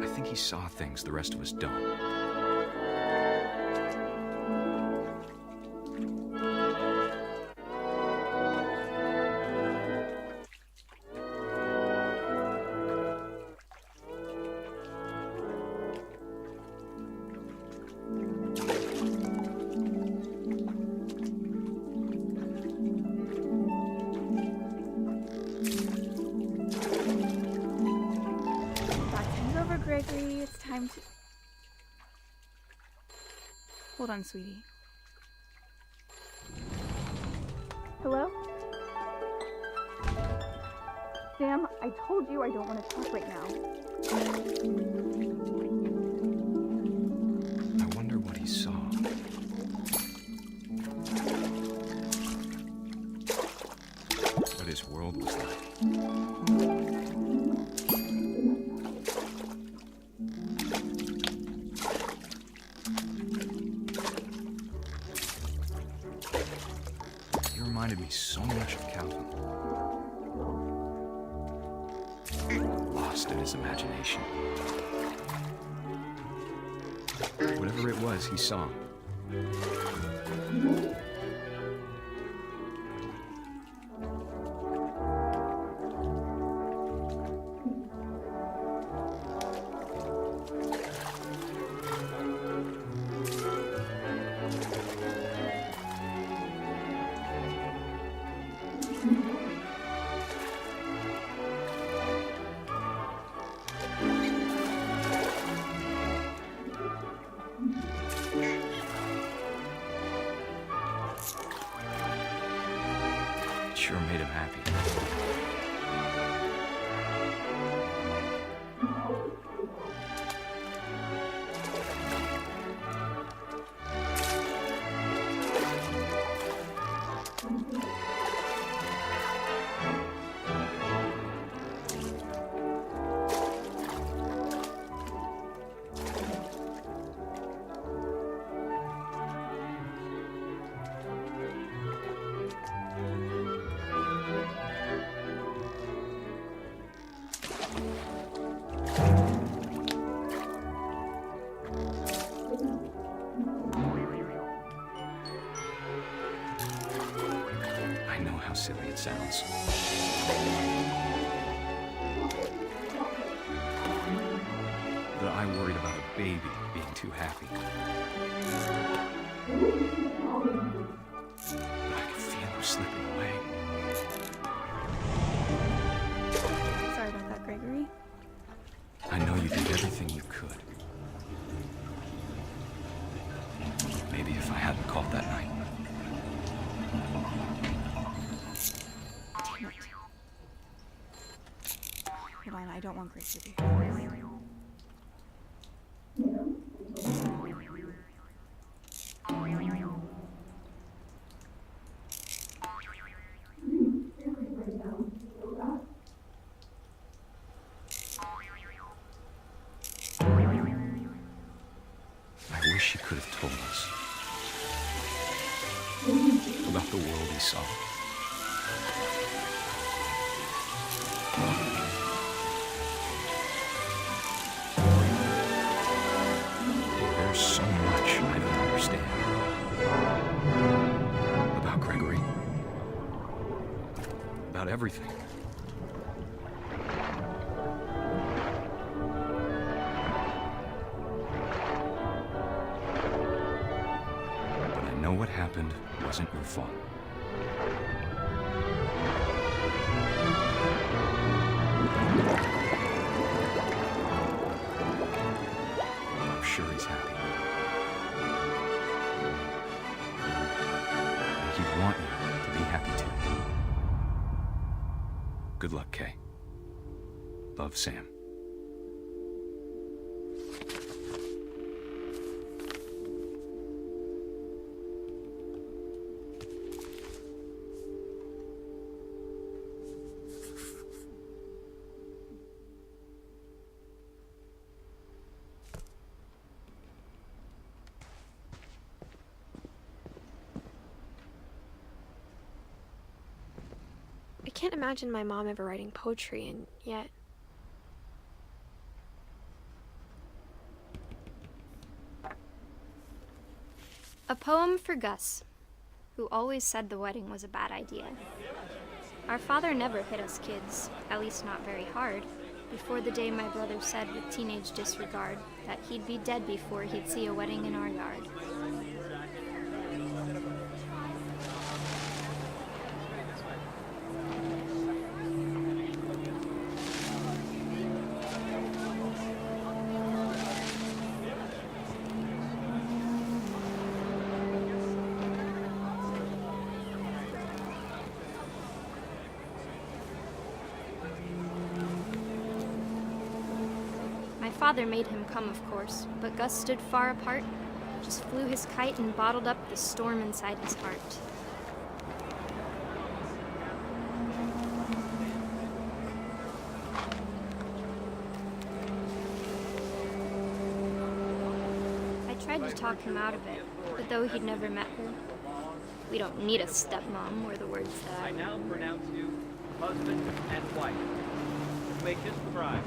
I think he saw things the rest of us don't. Gregory, it's time to... Hold on, sweetie. Hello? Sam, I told you I don't want to talk right now. I wonder what he saw. What his world was like. Reminded me so much of Calvin. Lost in his imagination. Whatever it was, he saw. Sure made him happy. I know how silly it sounds. But I worried about a baby being too happy. But I could feel him slipping away. Sorry about that, Gregory. I know you did everything you could. Maybe if I hadn't called that night. Damn it. Hold on, I don't want Grace to be here. I wish he could have told us about the world he saw. There's so much I don't understand about Gregory. about everything. But I know what happened wasn't your fault. I'm sure he's happy. And he'd want you to be happy too. Good luck, Kay. Love, Sam. I can't imagine my mom ever writing poetry, and yet... A poem for Gus, who always said the wedding was a bad idea. Our father never hit us kids, at least not very hard, before the day my brother said with teenage disregard that he'd be dead before he'd see a wedding in our yard. My father made him come, of course, but Gus stood far apart, just flew his kite and bottled up the storm inside his heart. I tried to talk him out of it, but though he'd never met her, we don't need a stepmom, were the words that I now pronounce you husband and wife. You may kiss the bride.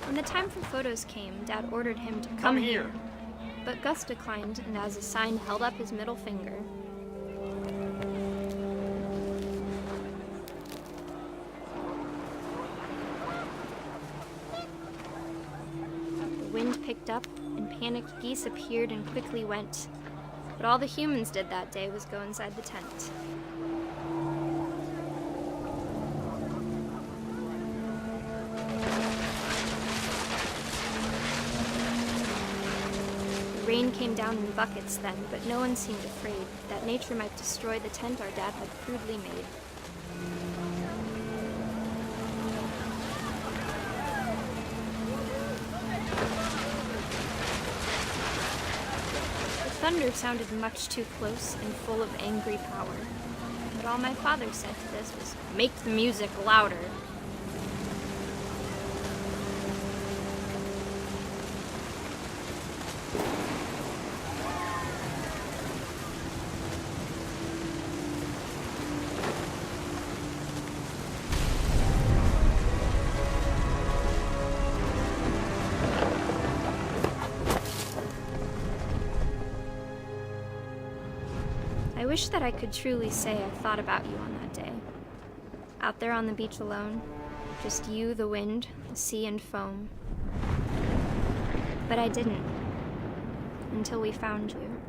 When the time for photos came, Dad ordered him to come here. But Gus declined, and as a sign held up his middle finger. The wind picked up, and panicked geese appeared and quickly went. But all the humans did that day was go inside the tent. Rain came down in buckets then, but no one seemed afraid that nature might destroy the tent our dad had crudely made. The thunder sounded much too close and full of angry power, but all my father said to this was, "Make the music louder." I wish that I could truly say I thought about you on that day. Out there on the beach alone, just you, the wind, the sea and foam. But I didn't, until we found you.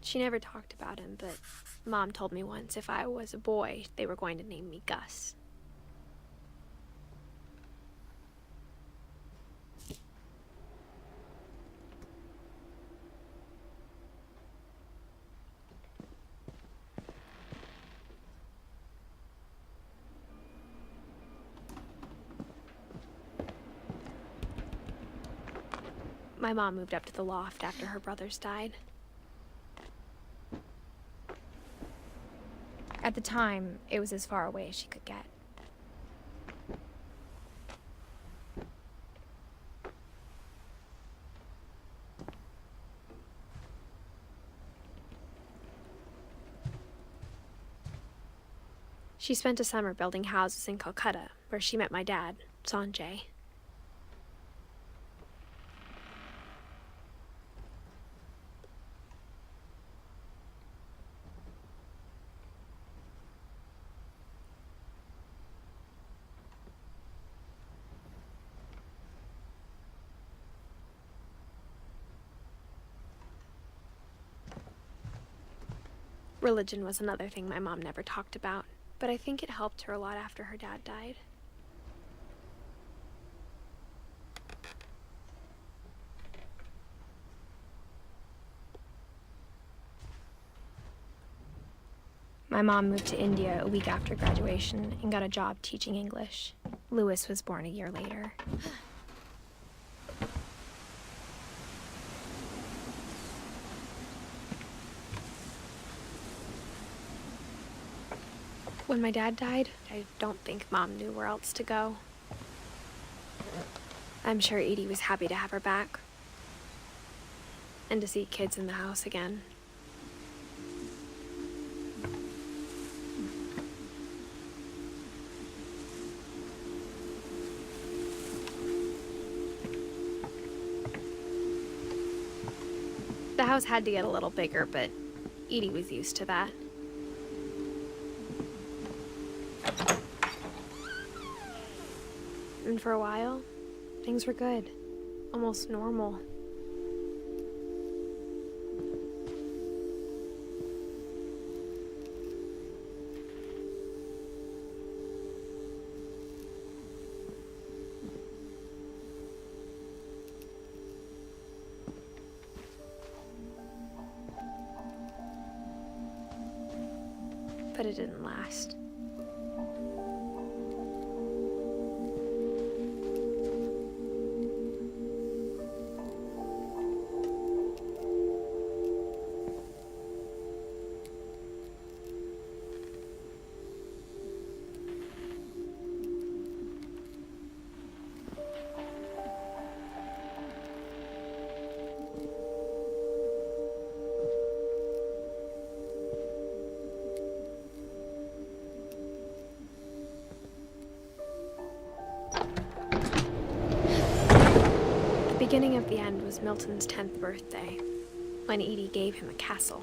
She never talked about him, but Mom told me once if I was a boy, they were going to name me Gus. My mom moved up to the loft after her brothers died. At the time, it was as far away as she could get. She spent a summer building houses in Calcutta, where she met my dad, Sanjay. Religion was another thing my mom never talked about, but I think it helped her a lot after her dad died. My mom moved to India a week after graduation and got a job teaching English. Louis was born a year later. When my dad died, I don't think Mom knew where else to go. I'm sure Edie was happy to have her back. And to see kids in the house again. The house had to get a little bigger, but Edie was used to that. And for a while, things were good. Almost normal. But it didn't last. The beginning of the end was Milton's 10th birthday, when Edie gave him a castle.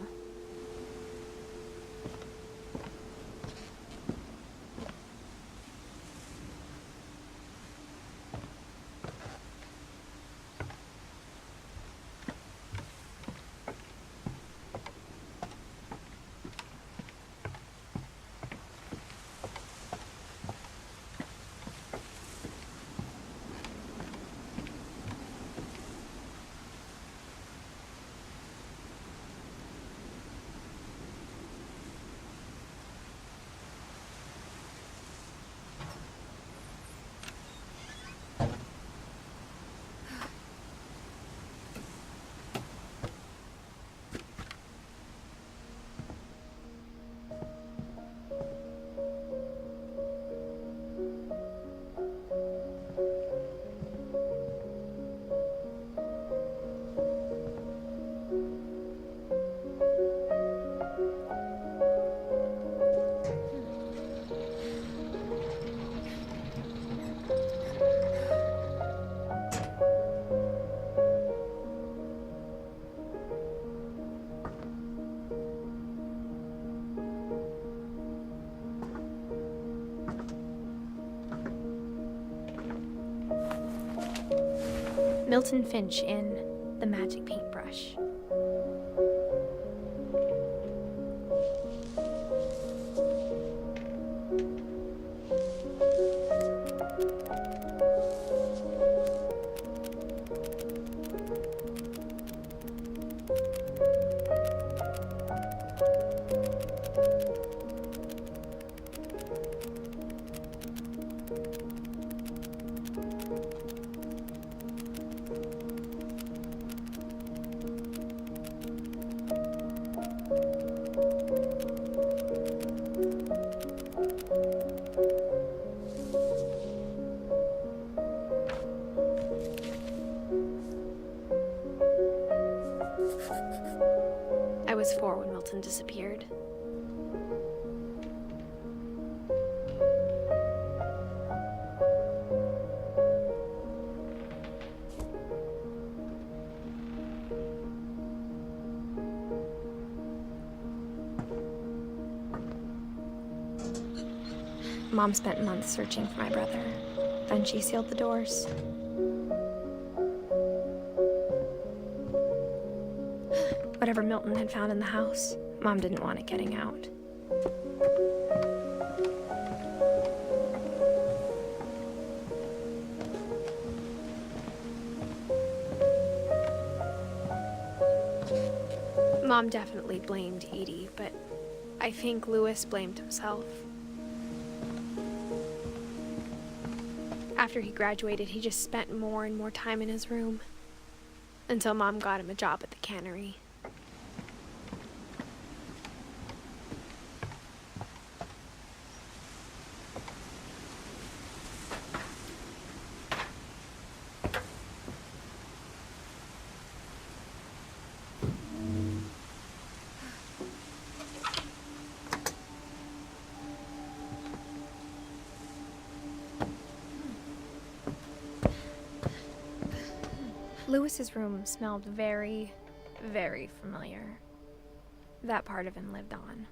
Milton Finch in The Magic Paintbrush. 4 when Milton disappeared. Mom spent months searching for my brother. Then she sealed the doors. Whatever Milton had found in the house, Mom didn't want it getting out. Mom definitely blamed Edie, but I think Louis blamed himself. After he graduated, he just spent more and more time in his room, until Mom got him a job at the cannery. Louis's room smelled very, very familiar. That part of him lived on.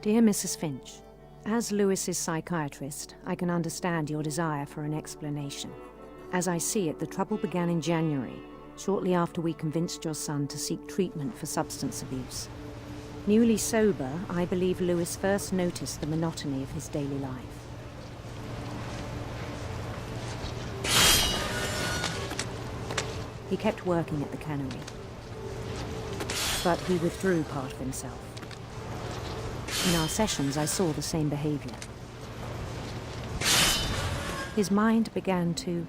Dear Mrs. Finch, as Louis's psychiatrist, I can understand your desire for an explanation. As I see it, the trouble began in January, shortly after we convinced your son to seek treatment for substance abuse. Newly sober, I believe Louis first noticed the monotony of his daily life. He kept working at the cannery, but he withdrew part of himself. In our sessions, I saw the same behavior. His mind began to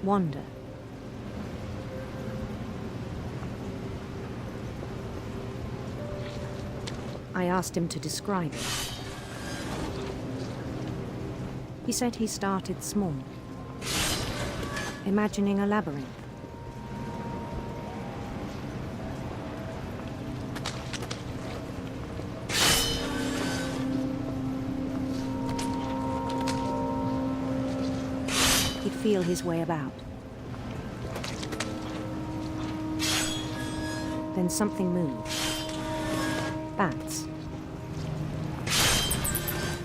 wander. I asked him to describe it. He said he started small, imagining a labyrinth. He'd feel his way about. Then something moved. Bats.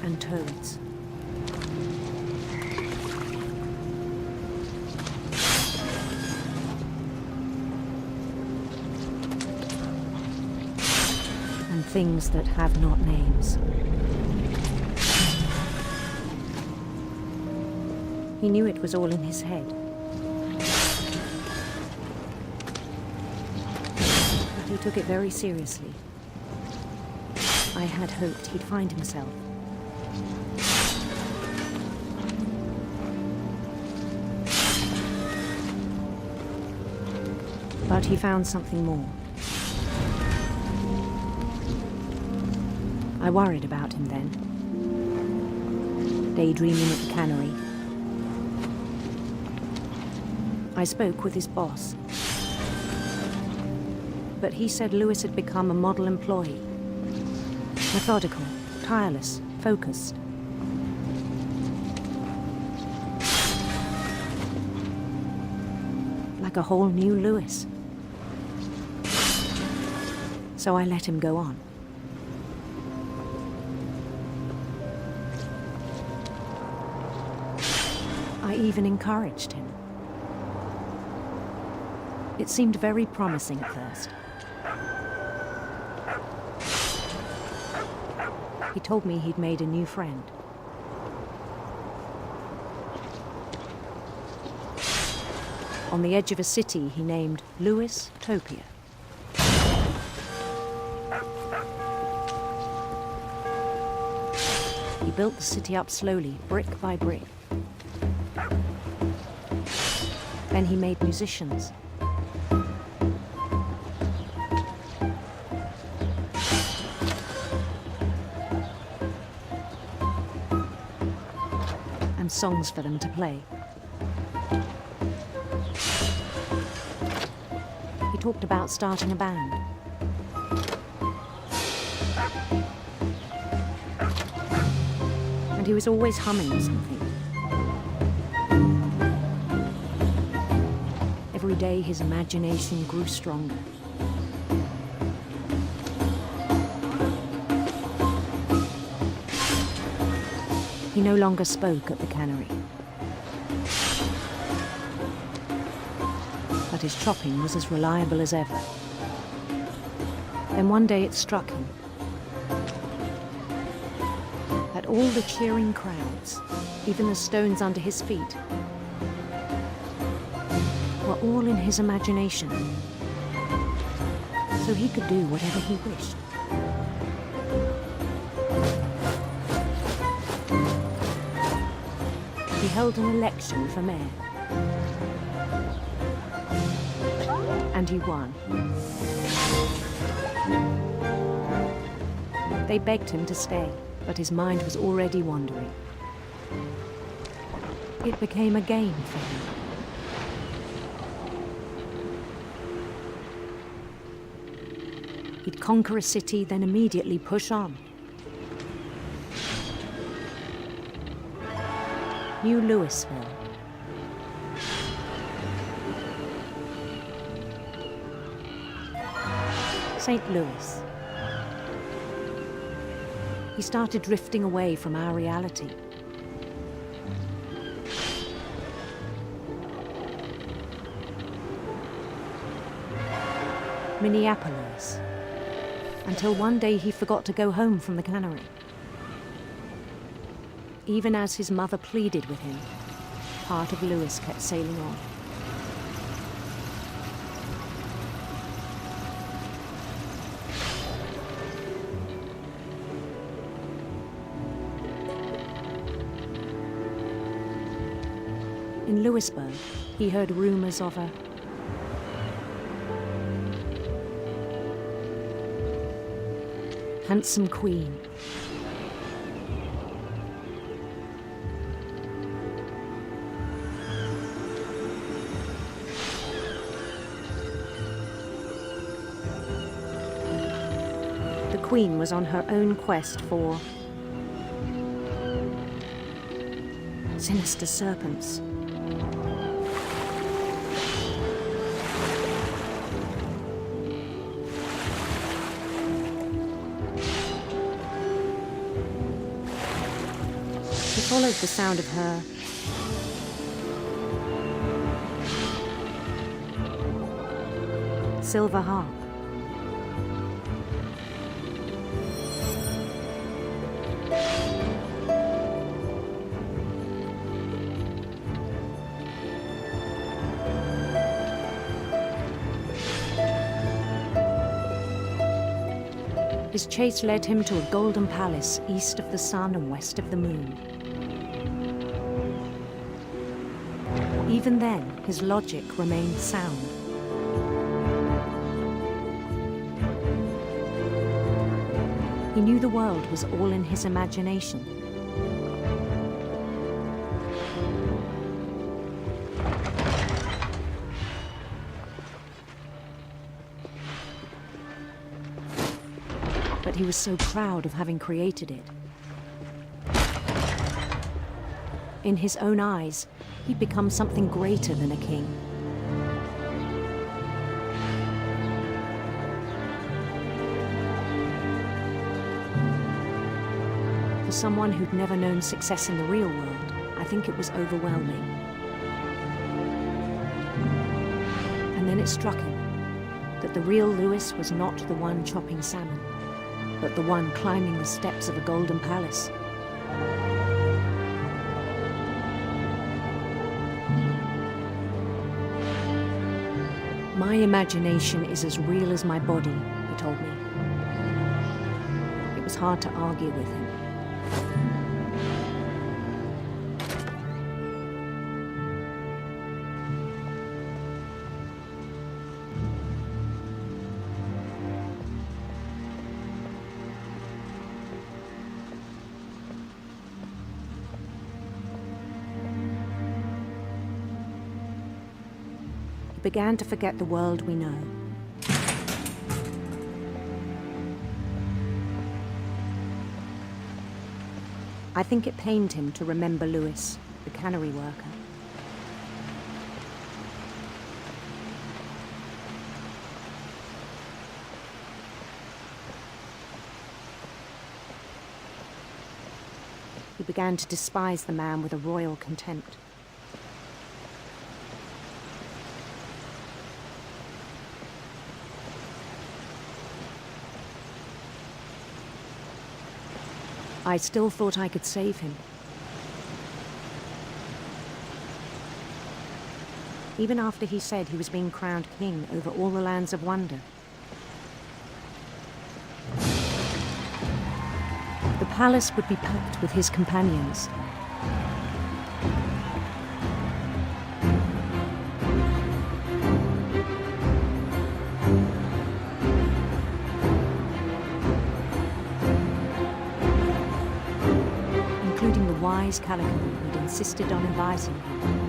And toads. And things that have not names. He knew it was all in his head. But he took it very seriously. I had hoped he'd find himself. But he found something more. I worried about him then. Daydreaming at the cannery. I spoke with his boss. But he said Louis had become a model employee. Methodical, tireless, focused. Like a whole new Louis. So I let him go on. I even encouraged him. It seemed very promising at first. He told me he'd made a new friend. On the edge of a city he named Louis Topia. He built the city up slowly, brick by brick. Then he made musicians. And songs for them to play. He talked about starting a band. And he was always humming something. Every day his imagination grew stronger. He no longer spoke at the cannery. But his chopping was as reliable as ever. Then one day it struck him that all the cheering crowds, even the stones under his feet, were all in his imagination, so he could do whatever he wished. He held an election for mayor. And he won. They begged him to stay, but his mind was already wandering. It became a game for him. He'd conquer a city, then immediately push on. New Louisville. St. Louis. He started drifting away from our reality. Minneapolis. Until one day he forgot to go home from the cannery. Even as his mother pleaded with him, part of Louis kept sailing on. In Louisburg, he heard rumors of a handsome queen. The queen was on her own quest for sinister serpents. He followed the sound of her silver harp. His chase led him to a golden palace east of the sun and west of the moon. Even then, his logic remained sound. He knew the world was all in his imagination. But he was so proud of having created it. In his own eyes, he'd become something greater than a king. For someone who'd never known success in the real world, I think it was overwhelming. And then it struck him that the real Lewis was not the one chopping salmon, but the one climbing the steps of a golden palace. My imagination is as real as my body, he told me. It was hard to argue with him. Began to forget the world we know. I think it pained him to remember Lewis, the cannery worker. He began to despise the man with a royal contempt. I still thought I could save him. Even after he said he was being crowned king over all the lands of wonder. The palace would be packed with his companions. Including the wise Calico who'd insisted on advising him.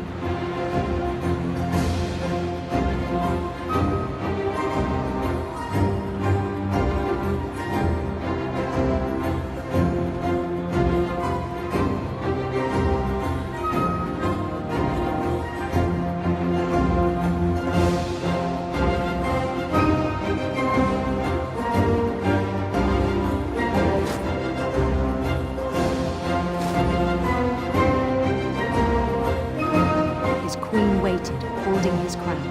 Holding his crown.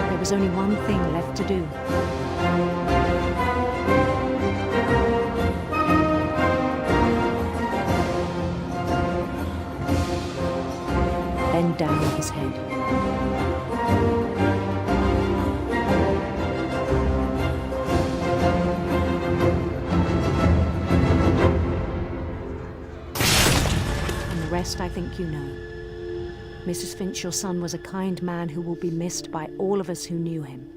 There was only one thing left to do. Bend down his head. I think you know. Mrs. Finch, your son was a kind man who will be missed by all of us who knew him.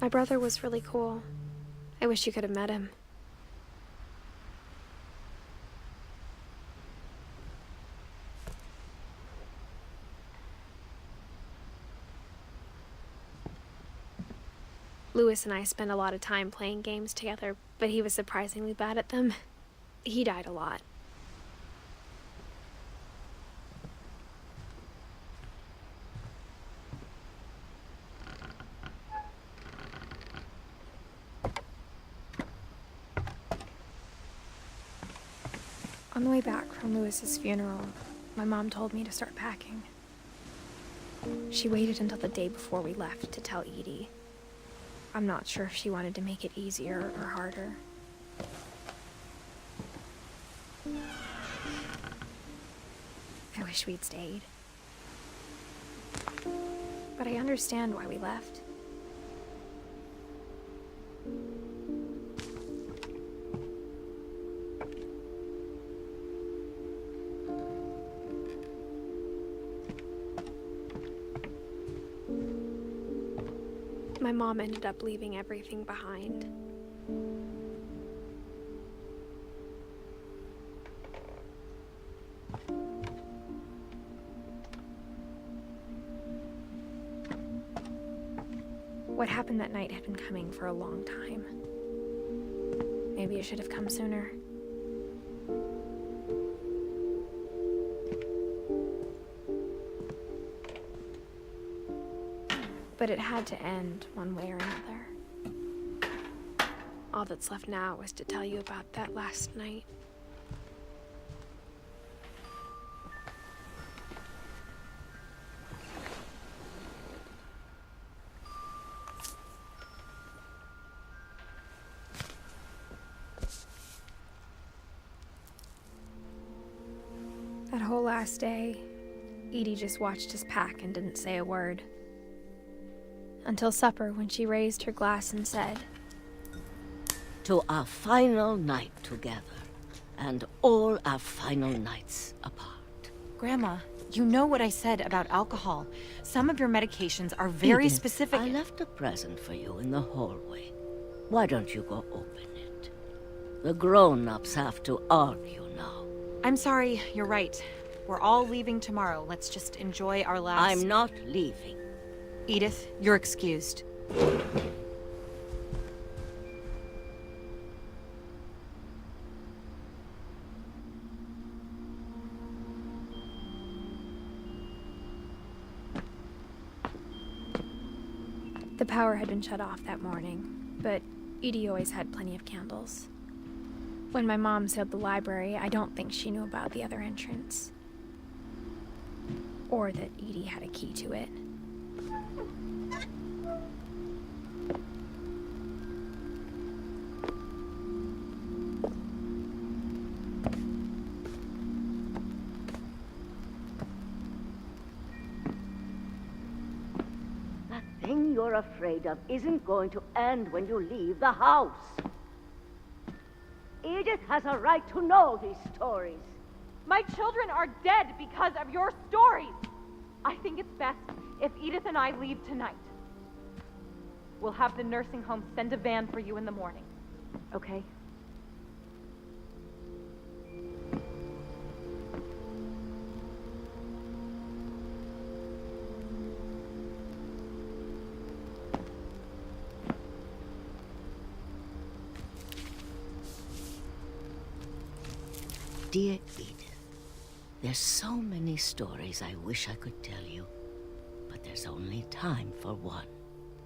My brother was really cool. I wish you could have met him. Lewis and I spent a lot of time playing games together, but he was surprisingly bad at them. He died a lot. On the way back from Lewis's funeral, my mom told me to start packing. She waited until the day before we left to tell Edie. I'm not sure if she wanted to make it easier or harder. I wish we'd stayed. But I understand why we left. My mom ended up leaving everything behind. What happened that night had been coming for a long time. Maybe it should have come sooner. But it had to end one way or another. All that's left now is to tell you about that last night. That whole last day, Edie just watched us pack and didn't say a word. Until supper, when she raised her glass and said, "To our final night together, and all our final nights apart." Grandma, you know what I said about alcohol. Some of your medications are very Edith, specific. I left a present for you in the hallway. Why don't you go open it? The grown-ups have to argue now. I'm sorry, you're right. We're all leaving tomorrow. Let's just enjoy our last... I'm not leaving. Edith, you're excused. The power had been shut off that morning, but Edie always had plenty of candles. When my mom sealed the library, I don't think she knew about the other entrance. Or that Edie had a key to it. That thing you're afraid of isn't going to end when you leave the house. Edith has a right to know these stories. My children are dead because of your stories. I think it's best if Edith and I leave tonight. We'll have the nursing home send a van for you in the morning, okay? Dear Edith, there's so many stories I wish I could tell you, but there's only time for one.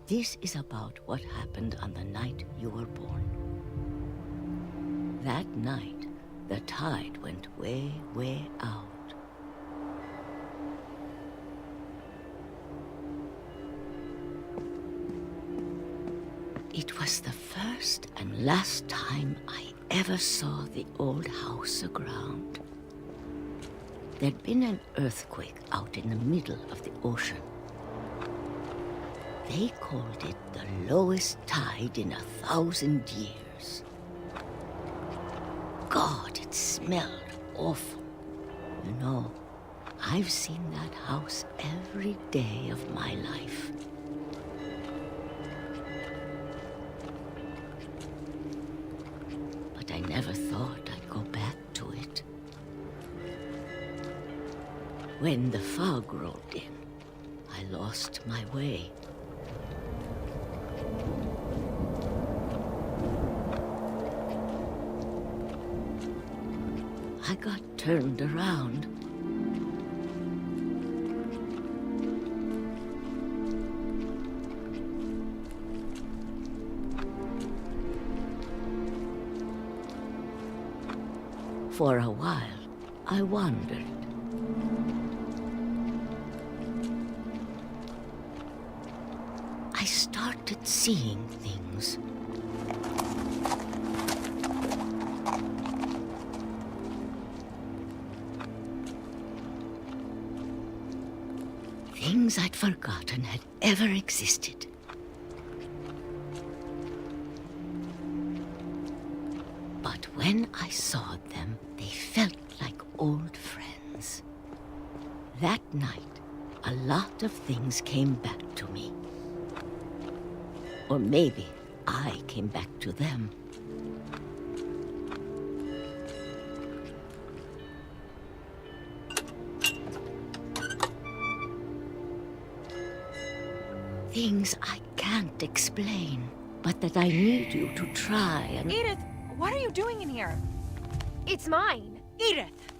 This is about what happened on the night you were born. That night, the tide went way, way out. It was the first and last time I ever saw the old house aground. There'd been an earthquake out in the middle of the ocean. They called it the lowest tide in 1,000 years. God, it smelled awful. You know, I've seen that house every day of my life. But I never thought I'd go back to it. When the fog rolled in, I lost my way. I got turned around. For a while, I wandered. I started seeing things. Things I'd forgotten had ever existed. But when I saw them, they felt like old friends. That night, a lot of things came back to me. Or maybe I came back to them. Things I can't explain, but that I need you to try and... Edith, what are you doing in here? It's mine. Edith!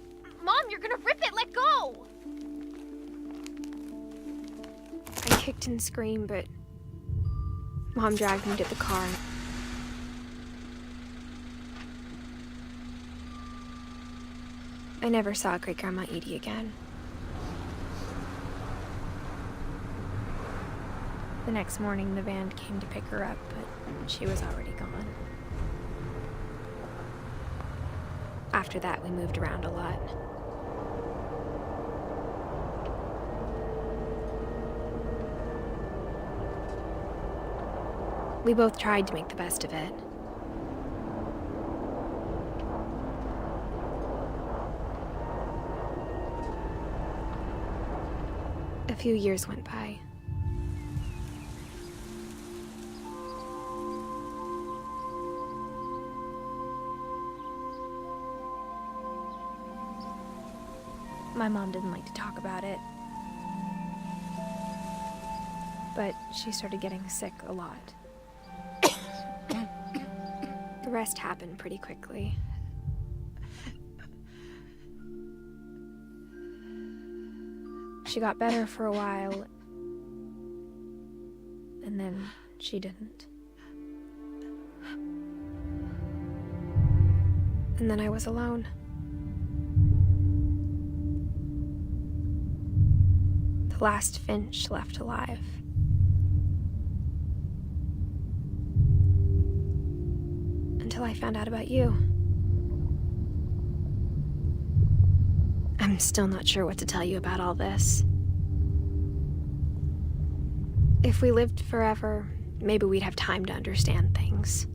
Mom, you're gonna rip it. Let go. I kicked and screamed, but Mom dragged me to the car. I never saw Great-Grandma Edie again. The next morning, the van came to pick her up, but she was already gone. After that, we moved around a lot. We both tried to make the best of it. A few years went by. My mom didn't like to talk about it, but she started getting sick a lot. The rest happened pretty quickly. She got better for a while, and then she didn't. And then I was alone. The last Finch left alive. Until I found out about you. I'm still not sure what to tell you about all this. If we lived forever, maybe we'd have time to understand things.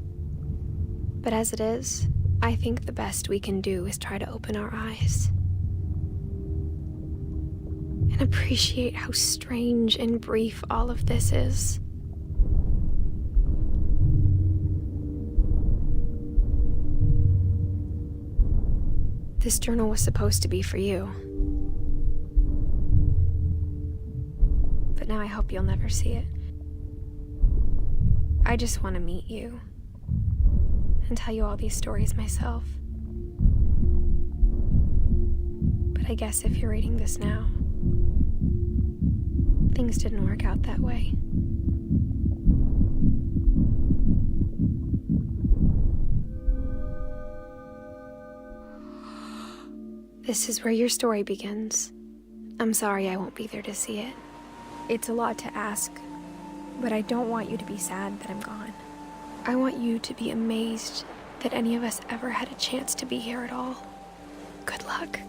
But as it is, I think the best we can do is try to open our eyes. And appreciate how strange and brief all of this is. This journal was supposed to be for you. But now I hope you'll never see it. I just want to meet you and tell you all these stories myself. But I guess if you're reading this now, things didn't work out that way. This is where your story begins. I'm sorry I won't be there to see it. It's a lot to ask, but I don't want you to be sad that I'm gone. I want you to be amazed that any of us ever had a chance to be here at all. Good luck.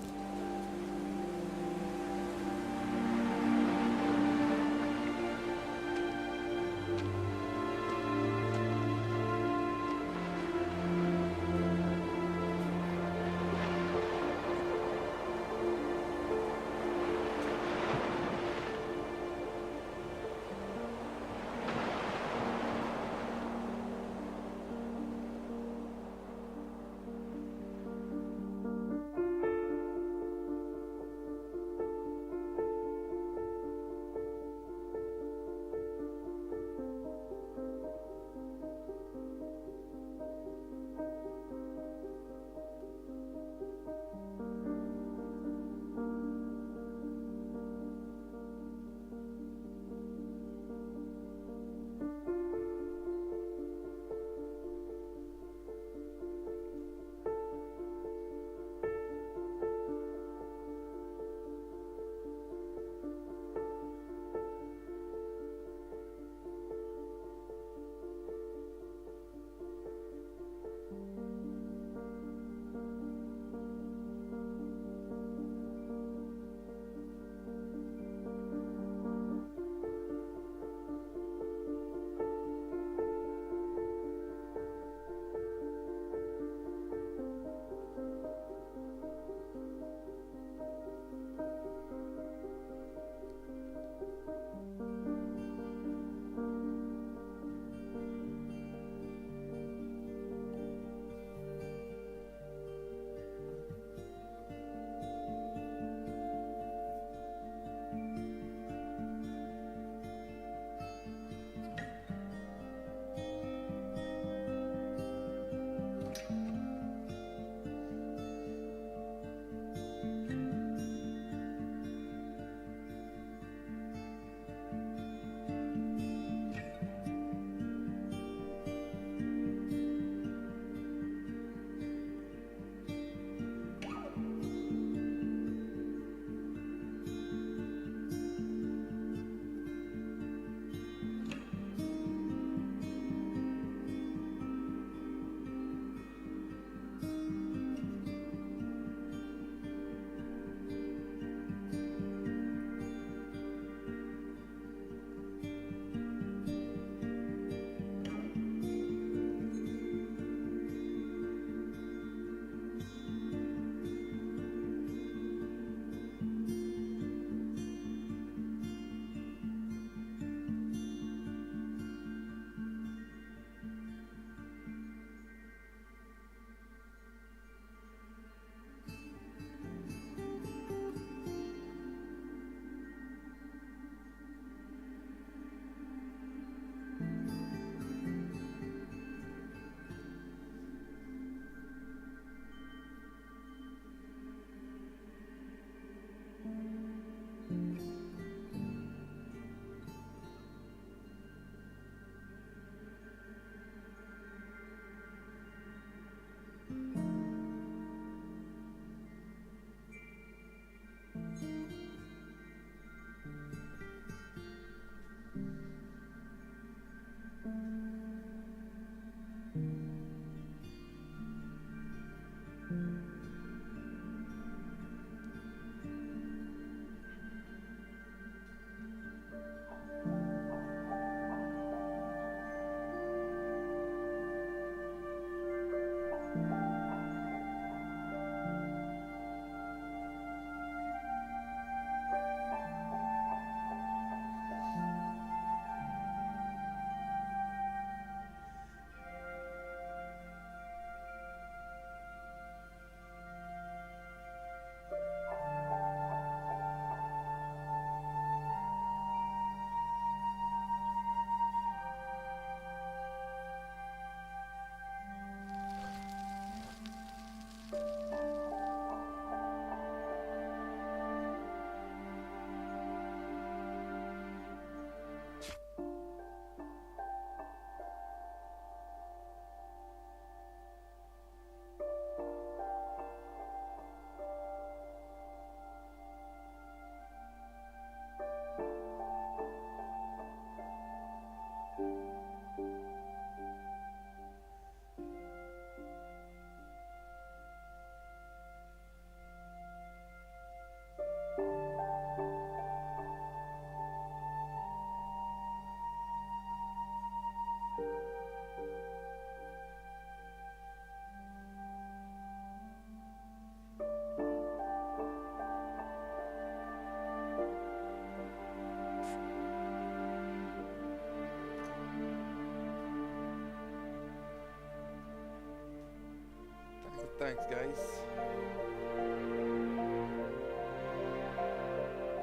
Thanks, guys.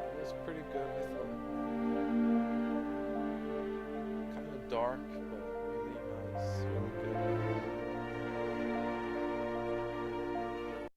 It was pretty good, I thought.